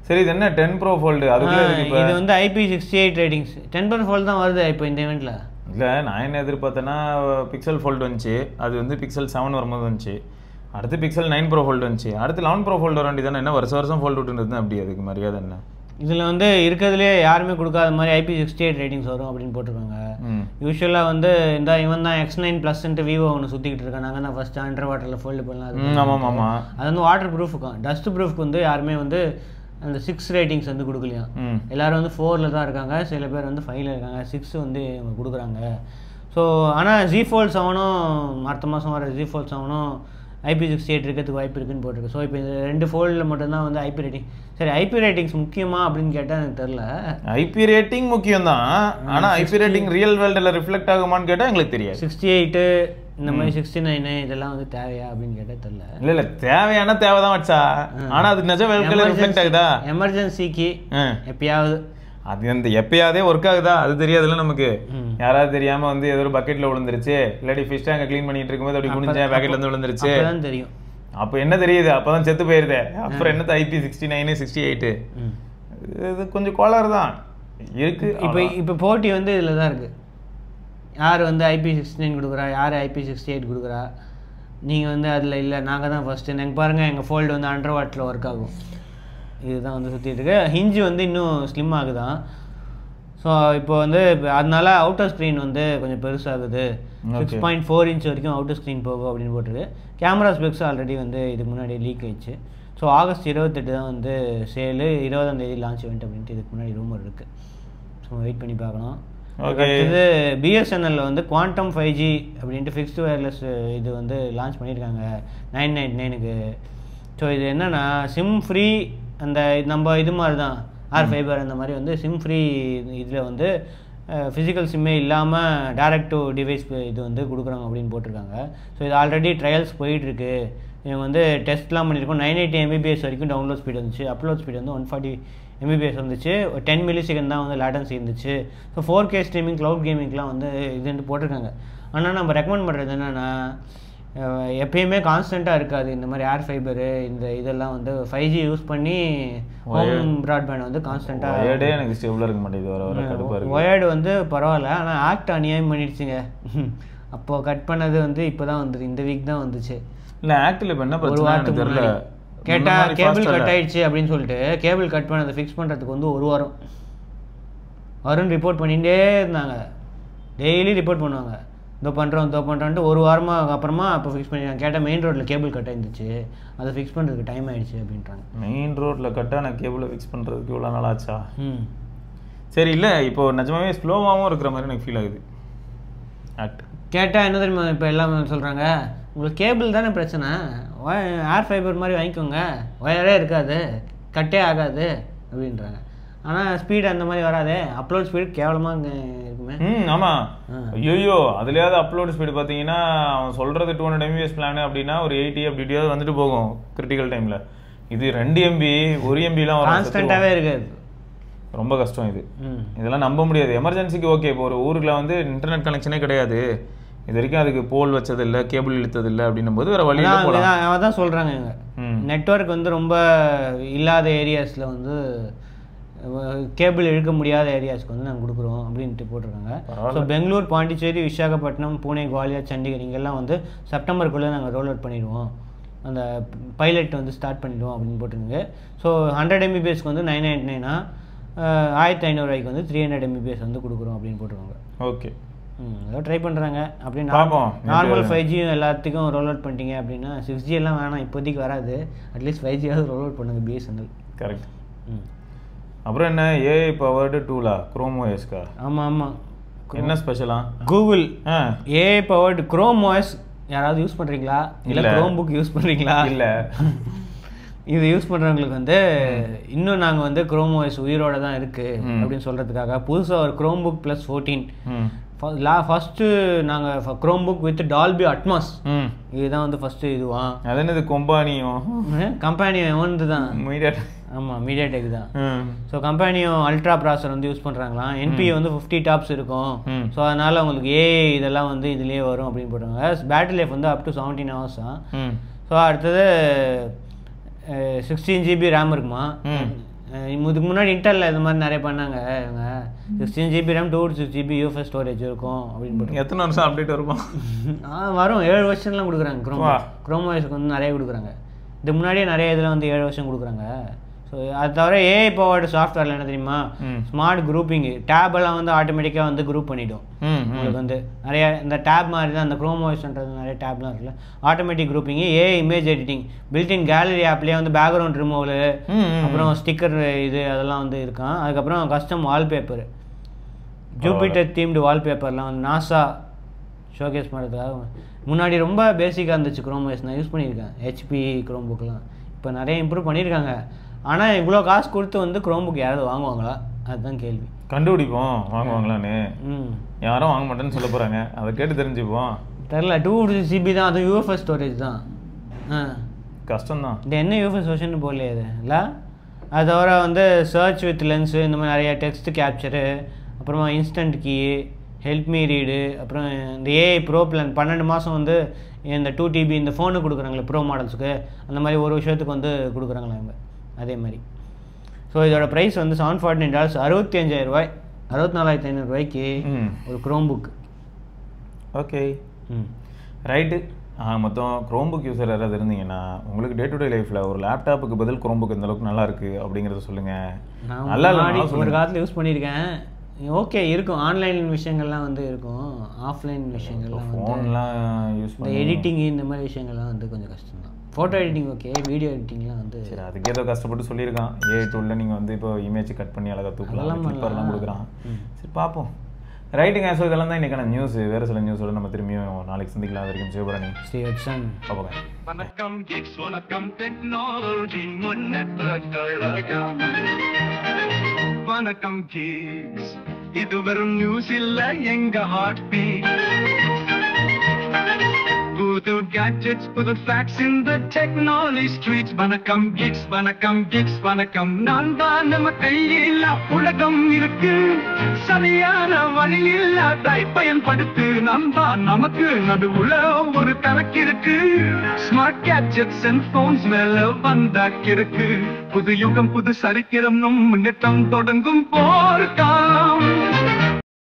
சரி, இது என்ன 10 Pro Fold? அதுக்குள்ளே இது வந்து IP68 ரேட்டிங்ஸ் 10 Pro Fold தான் வருது இப்போ இந்த ஈவெண்ட்டில். இல்லை, நான் என்ன எதிர்பார்த்தேன்னா பிக்சல் ஃபோல்டு வந்துச்சு, அது வந்து பிக்சல் 7 வரும்போது வந்துச்சு, அடுத்து பிக்சல் 9 Pro Fold வந்துச்சு, அடுத்து 11 Pro Fold வர வேண்டியதானே. என்ன வருஷம் ஃபோல்டு விட்டுருந்தது அப்படி? அதுக்கு மரியாதை என்ன? இதில் வந்து இருக்கிறதுலே யாருமே கொடுக்காத மாதிரி IP68 ரேட்டிங்ஸ் வரும் அப்படின்னு போட்டிருக்காங்க. யூஸ்வலாக வந்து இந்த இவன் தான் X9+ விவோ ஒன்று சுற்றிக்கிட்டு இருக்காங்க. நாங்கள் தான் ஃபஸ்ட்டு அண்டர் வாட்டரில் ஃபோல்டு பண்ணலாம். ஆமாம், அது வந்து வாட்டர் ப்ரூஃபுக்கும் டஸ்ட் ப்ரூஃப்க்கு வந்து யாருமே வந்து அந்த 6 ரேட்டிங்ஸ் வந்து கொடுக்கலையா. எல்லோரும் வந்து 4ல் தான் இருக்காங்க, சில பேர் வந்து 5ல் இருக்காங்க, 6 வந்து இவங்க கொடுக்குறாங்க. ஸோ ஆனால் Z Fold 7 அடுத்த மாதம் வர Z Fold 7 IP68 இருக்கிறதுக்கு வாய்ப்பு இருக்குன்னு போட்டிருக்கு. ஸோ இப்போ இந்த 2 ஃபோல்டில் மட்டும்தான் வந்து IP ரேட்டிங். சரி, IP ரேட்டிங்ஸ் முக்கியமா அப்படின்னு கேட்டால் எனக்கு தெரில. IP ரேட்டிங் முக்கியம் தான், ஆனால் IP ரேட்டிங் ரியல் வேர்ல்டில் ரிஃப்ளெக்ட் ஆகுமான்னு கேட்டால் எங்களுக்கு தெரியாது. 68 இந்த மாதிரி 69 இதெல்லாம் வந்து தேவையா அப்படின்னு கேட்டால் தெரில. இல்லை, தேவையான தேவை தான் வச்சா, ஆனால் அது நிஜ வேர்ல்டில் ரிஃப்ளெக்ட் ஆகுதா? எமர்ஜென்சிக்கு எப்பயாவது அது அந்த எப்பயாவதே ஒர்க் ஆகுதா அது தெரியாதுல்ல நமக்கு. யாராவது தெரியாம வந்து ஏதோ ஒரு பக்கெட்ல விழுந்துருச்சு, இல்லாட்டி ஃபிஷ் டேங்க க்ளீன் பண்ணிட்டு இருக்கும்போது அப்படி குனிஞ்சா பக்கெட்ல இருந்து விழுந்துருச்சு, தெரியும். அப்போ என்ன தெரியுது? அப்பதான் செத்து போயிருதே. அப்புறம் என்னது IP69 68? இது கொஞ்சம் கோளாறு தான் இருக்கு. இப்போ போட்டி வந்து இதில் தான் இருக்கு. யார் வந்து IP69 கொடுக்குறா, யார் IP68 கொடுக்குறா. நீங்கள் வந்து அதில் இல்லை, நாங்கள் தான் ஃபஸ்ட்டு. எனக்கு பாருங்கள், எங்கள் ஃபோல்டு வந்து அண்டர் வாட்டரில் ஒர்க் ஆகும். இதுதான் வந்து சுற்றிட்டு இருக்கு. ஹிஞ்சு வந்து இன்னும் ஸ்லிம் ஆகுதான். ஸோ இப்போ வந்து அதனால அவுட்டர் ஸ்க்ரீன் வந்து கொஞ்சம் பெருசாகுது. 6.4 inch வரைக்கும் அவுட்டர் ஸ்க்ரீன் போகும் அப்படின்னு போட்டுருக்கு. கேமரா ஸ்பெக்ஸ் ஆல்ரெடி வந்து இதுக்கு முன்னாடி லீக் ஆயிடுச்சு. ஸோ ஆகஸ்ட் 28 தான் வந்து சேலு, 20ஆம் தேதி லான்ச் இவெண்ட் அப்படின்ட்டு இதுக்கு முன்னாடி ரூமர் இருக்குது. ஸோ வெயிட் பண்ணி பார்க்கணும். அடுத்தது பிஎஸ்என்எல்ல வந்து குவாண்டம் 5G அப்படின்ட்டு ஃபிக்ஸ்டு வயர்லெஸ் இது வந்து லான்ச் பண்ணியிருக்காங்க 999க்கு. ஸோ இது என்னென்னா சிம் ஃப்ரீ, அந்த நம்ம இது மாதிரி தான் ஆர் ஃபைபர் அந்த மாதிரி வந்து சிம் ஃப்ரீ இதில் வந்து ஃபிசிக்கல் சிம்மே இல்லாமல் டேரக்ட் டு டிவைஸ் இது வந்து கொடுக்குறாங்க அப்படின்னு போட்டிருக்காங்க. ஸோ இது ஆல்ரெடி ட்ரையல்ஸ் போயிட்டுருக்கு. இவங்க வந்து டெஸ்ட்லாம் பண்ணியிருக்கோம். 980 MBps வரைக்கும் டவுன்லோட் ஸ்பீட் வந்துச்சு. அப்லோட் ஸ்பீட் வந்து 140 MBps வந்துச்சு. 10 millisecond தான் வந்து லேட்டன்சி இருந்துச்சு. ஸோ 4K ஸ்ட்ரீமிங், க்ளவுட் கேமிங்லாம் வந்து இதுன்ட்டு போட்டிருக்காங்க. ஆனால் நம்ம ரெக்கமெண்ட் பண்ணுறது என்னென்னா, எப்பயுமே கான்ஸ்டண்ட்டாக இருக்காது இந்த மாதிரி ஏர் ஃபைபரு இந்த இதெல்லாம் வந்து 5G யூஸ் பண்ணி ஹோம் ப்ராட்பேண்ட் வந்து கான்ஸ்டண்ட்டாக எனக்கு ஸ்டேபிளாக இருக்க மாட்டேங்குது. ஒயர்டு வந்து பரவாயில்ல, ஆனால் ஆக்ட் அநியாயம் பண்ணிடுச்சுங்க. அப்போது கட் பண்ணது வந்து இப்போ தான் வந்துது, இந்த வீக் தான் வந்துச்சு. இல்லை ஆக்டில் இப்போ என்ன ஒரு வாரத்துக்கு தெரியல. கேட்டால் கேபிள் கட் ஆகிடுச்சு அப்படின்னு சொல்லிட்டு கேபிள் கட் பண்ணதை ஃபிக்ஸ் பண்ணுறதுக்கு வந்து ஒரு வாரம் வரும்னு ரிப்போர்ட் பண்ணிகிட்டே இருந்தாங்க. டெய்லி ரிப்போர்ட் பண்ணுவாங்க, இதோ பண்ணுறோன்ட்டு ஒரு வாரமாக அப்புறமா அப்போ ஃபிக்ஸ் பண்ணிடுறாங்க. கேட்டால் மெயின் ரோட்டில் கேபிள் கட் ஆயிருந்துச்சு, அதை ஃபிக்ஸ் பண்ணுறதுக்கு டைம் ஆகிடுச்சு அப்படின்றாங்க. மெயின் ரோட்டில் கட்டான கேபிளை ஃபிக்ஸ் பண்ணுறதுக்கு இவ்வளோ நாள் ஆச்சா? சரி, இல்லை இப்போது நிஜமாவே ஸ்லோவாகவும் இருக்கிற மாதிரி எனக்கு ஃபீல் ஆகுது. ஆக்ட் கேட்டால் என்ன தெரியுமா இப்போ எல்லாமே சொல்கிறாங்க, உங்களுக்கு கேபிள் தானே பிரச்சனை, ஏர் ஃபைபர் மாதிரி வாங்கிக்கோங்க, ஒயரே இருக்காது, கட்டே ஆகாது அப்படின்றாங்க. ஆனால் ஸ்பீடு அந்த மாதிரி வராது, அப்லோட் ஸ்பீடு கேவலமாக இருக்குமே. ஆமாம், ஐயோ அதுலேயாவது அப்லோட் ஸ்பீடு பார்த்தீங்கன்னா அவன் சொல்கிறது 200 MBs பிளான் அப்படின்னா ஒரு 80 அப்படியாவது வந்துட்டு போகும் கிரிட்டிக்கல் டைமில். இது 2 MB 1 MBலாம் கான்ஸ்டண்ட்டாகவே இருக்காது, ரொம்ப கஷ்டம். இதெல்லாம் நம்ப முடியாது. எமர்ஜென்சிக்கு ஓகே. இப்போ ஒரு ஊருக்குள்ள வந்து இன்டர்நெட் கனெக்ஷனே கிடையாது, இது வரைக்கும் அதுக்கு போல் வச்சதில்லை, கேபிள் இழுத்ததில்லை அப்படின்னும் போது வேறு வழியில் போகலாம். அவன் தான் சொல்கிறாங்க, நெட்வொர்க் வந்து ரொம்ப இல்லாத ஏரியாஸில் வந்து கேபிள் இழுக்க முடியாத ஏரியாஸ்க்கு வந்து நாங்கள் கொடுக்குறோம் அப்படின்ட்டு போட்டிருக்காங்க. ஸோ பெங்களூர், பாண்டிச்சேரி, விசாகப்பட்டினம், பூனே, குவாலியர், சண்டிகர் இங்கெல்லாம் வந்து செப்டம்பருக்குள்ளே நாங்கள் ரோல் அவுட் பண்ணிடுவோம், அந்த பைலட் வந்து ஸ்டார்ட் பண்ணிடுவோம் அப்படின்னு போட்டிருந்தாங்க. ஸோ 100 MBPSக்கு வந்து 999 1500 ரூபாய்க்கு வந்து 300 MBPS வந்து கொடுக்குறோம் அப்படின்னு போட்டிருக்காங்க. ஓகே, ஏதோ ட்ரை பண்ணுறாங்க. அப்படின்னு நார்மல் 5G எல்லாத்துக்கும் ரோல் அவுட் பண்ணிட்டீங்க அப்படின்னா 6G எல்லாம் வேணாம், இப்போதைக்கு வராது, அட்லீஸ்ட் 5Gயாவது ரோல் அவுட் பண்ணுங்க பிஎஸ்என்எல். கரெக்ட். அப்புறம் என்ன ஏஐ பவர்டு டூலா குரோம் ஓஎஸ்க்கா? ஆமாம். என்ன ஸ்பெஷலா? Google AI powered chrome OS யாராவது யூஸ் பண்ணுறீங்களா? இல்லை குரோம் புக் யூஸ் பண்ணுறீங்களா? இல்லை. இது யூஸ் பண்ணுறவங்களுக்கு வந்து இன்னும் நாங்கள் வந்து குரோம் ஓஎஸ் உயிரோட தான் இருக்குது அப்படின்னு சொல்கிறதுக்காக புதுசாக ஒரு குரோம் புக் +14 ஃபஸ்ட்டு நாங்கள் chrome book with Dolby Atmos இதுதான் வந்து ஃபஸ்ட்டு இதுவான். அது என்னது கம்பெனியும் வந்து தான் ஆமாம் மீடியாடெக் தான். ஸோ கம்பெனியும் அல்ட்ரா ப்ராசர் வந்து யூஸ் பண்ணுறாங்களாம். என்பி வந்து 50 டாப்ஸ் இருக்கும். ஸோ அதனால் உங்களுக்கு இதெல்லாம் வந்து இதுலேயே வரும் அப்படின்னு போட்டாங்க. பேட்டரி லைஃப் வந்து அப் டு 17 hours தான். ஸோ அடுத்தது 16 GB ரேம் இருக்குமா. இதுக்கு முன்னாடி இன்டெல்ல இது மாதிரி நிறைய பண்ணாங்க இவங்க. 16 GB RAM 256 GB UFS storage இருக்கும் அப்படின்னு போட்டு. எத்தனை வருஷம் அப்டேட் வருமா? வரும் 7 வருஷம்லாம் கொடுக்குறாங்க. குரோம் ஓஎஸ்க்கு வந்து நிறைய கொடுக்குறாங்க. இதுக்கு முன்னாடியே நிறைய இதில் வந்து 7 வருஷம் கொடுக்குறாங்க. ஸோ அது தவிர ஏஐ பவர்டு சாஃப்ட்வேரில் என்ன தெரியுமா, ஸ்மார்ட் குரூப்பிங் டேபெல்லாம் வந்து ஆட்டோமேட்டிக்காக வந்து குரூப் பண்ணிவிடும். உங்களுக்கு வந்து நிறைய இந்த டேப் மாதிரி தான், அந்த குரோம் ஓஎஸ்ன்றது நிறைய டேப்லாம் இருக்குல்ல, automatic grouping, AI image editing, built in gallery ஆப்லேயே வந்து பேக்ரவுண்ட் ரிமூவல், அப்புறம் ஸ்டிக்கர் இது அதெல்லாம் வந்து இருக்கான். அதுக்கப்புறம் கஸ்டம் வால்பேப்பர், ஜூபிட்டர் தீம்டு வால்பேப்பர்லாம் வந்து நாசா ஷோகேஸ் பண்ணுறதுக்காக. முன்னாடி ரொம்ப பேசிக்காக இருந்துச்சு குரோம் ஓஎஸ், நான் யூஸ் பண்ணியிருக்கேன் ஹெச்பி குரோம் புக்கெலாம். இப்போ நிறைய இம்ப்ரூவ் பண்ணியிருக்காங்க. ஆனால் இவ்வளோ காசு கொடுத்து வந்து குரோம் புக் யாராவது வாங்குவாங்களா, அதுதான் கேள்வி. கண்டுபிடிப்போம் வாங்குவாங்களான்னு. யாரும் வாங்க மாட்டேன்னு சொல்ல போகிறாங்க, அதை கேட்டு தெரிஞ்சுப்போம். தெரில 256 GB தான், அது UFS ஸ்டோரேஜ் தான். கஷ்டம்தான். இது என்ன UFS வெர்ஷன் போகலையே இது இல்லை. அது தவிர வந்து சர்ச் வித் லென்ஸு, இந்த மாதிரி நிறையா டெக்ஸ்ட் கேப்சரு, அப்புறமா instant key, help me read, அப்புறம் இந்த ஏஐ ப்ரோ பிளான் 12 மாதம் வந்து இந்த 2 TB இந்த ஃபோனு கொடுக்குறாங்களே ப்ரோ மாடல்ஸுக்கு, அந்த மாதிரி ஒரு விஷயத்துக்கு வந்து கொடுக்குறாங்களே இவங்க அதே மாதிரி. ஸோ இதோட ப்ரைஸ் வந்து $749, 65,000 ரூபாய், 64,500 ரூபாய்க்கு ஒரு குரோம் புக். Okay right. மொத்தம் குரோம் புக் யூஸர் யாராவது இருந்தீங்கன்னா உங்களுக்கு டே டு டே லைஃப்பில் ஒரு லேப்டாப்புக்கு பதில் குரோம் புக் இந்த அளவுக்கு நல்லா இருக்குது அப்படிங்கிறத சொல்லுங்கள். நல்லா ஒரு காலத்தில் யூஸ் பண்ணியிருக்கேன். ஓகே இருக்கும், ஆன்லைன் விஷயங்கள்லாம் வந்து இருக்கும், ஆஃப்லைன் விஷயங்கள்லாம் ஃபோன்லாம் யூஸ் இந்த எடிட்டிங் இந்த மாதிரி விஷயங்கள்லாம் வந்து கொஞ்சம் கஷ்டம் தான். ஃபோட்டோ எடிட்டிங் ஓகே, வீடியோ எடிட்டிங்லாம் வந்து சரி அதுக்கு ஏதோ கஷ்டப்பட்டு சொல்லியிருக்கான். ஏஐ டூலில் நீங்கள் வந்து இப்போ இமேஜ் கட் பண்ணி அழகாக தூக்கலாம், கிளிப்பர்லாம் கொடுக்குறான். சரி பார்ப்போம். ரைட்டுங்க. ஸோ இதெல்லாம் தான் இன்றைக்கான நியூஸ். வேறு சில நியூஸோட நம்ம திரும்பியும் நாளைக்கு சந்திக்கலாம். அது வரைக்கும் சிவபரணி ஸ்ரீவத்சன் பார்ப்போங்க. வணக்கம் கிட்ஸ், வணக்கம் டெக்னாலஜி வணக்கம் கிட்ஸ், இது வெறும் நியூஸ் இல்ல எங்க ஹார்ட் பீட். புது gadgets, புது facts in the technology streets. வணக்கம் கிட்ஸ், வணக்கம் கிட்ஸ், வணக்கம். நான் தான் நம்ம கையில் உலகம் இருக்கு, சரியான வழியில் அதை பயன்படுத்து. நாம் தான் நமக்கு நடுவுல ஒரு கணக்கு இருக்கு. ஸ்மார்ட் கேட்ஜெட்ஸ் அண்ட் போன்ஸ் மேல வந்தாக்கிருக்கு. புது யுகம் புது சரித்திரம், நம் முன்னேற்றம் தொடங்கும் போர்க்காலம்.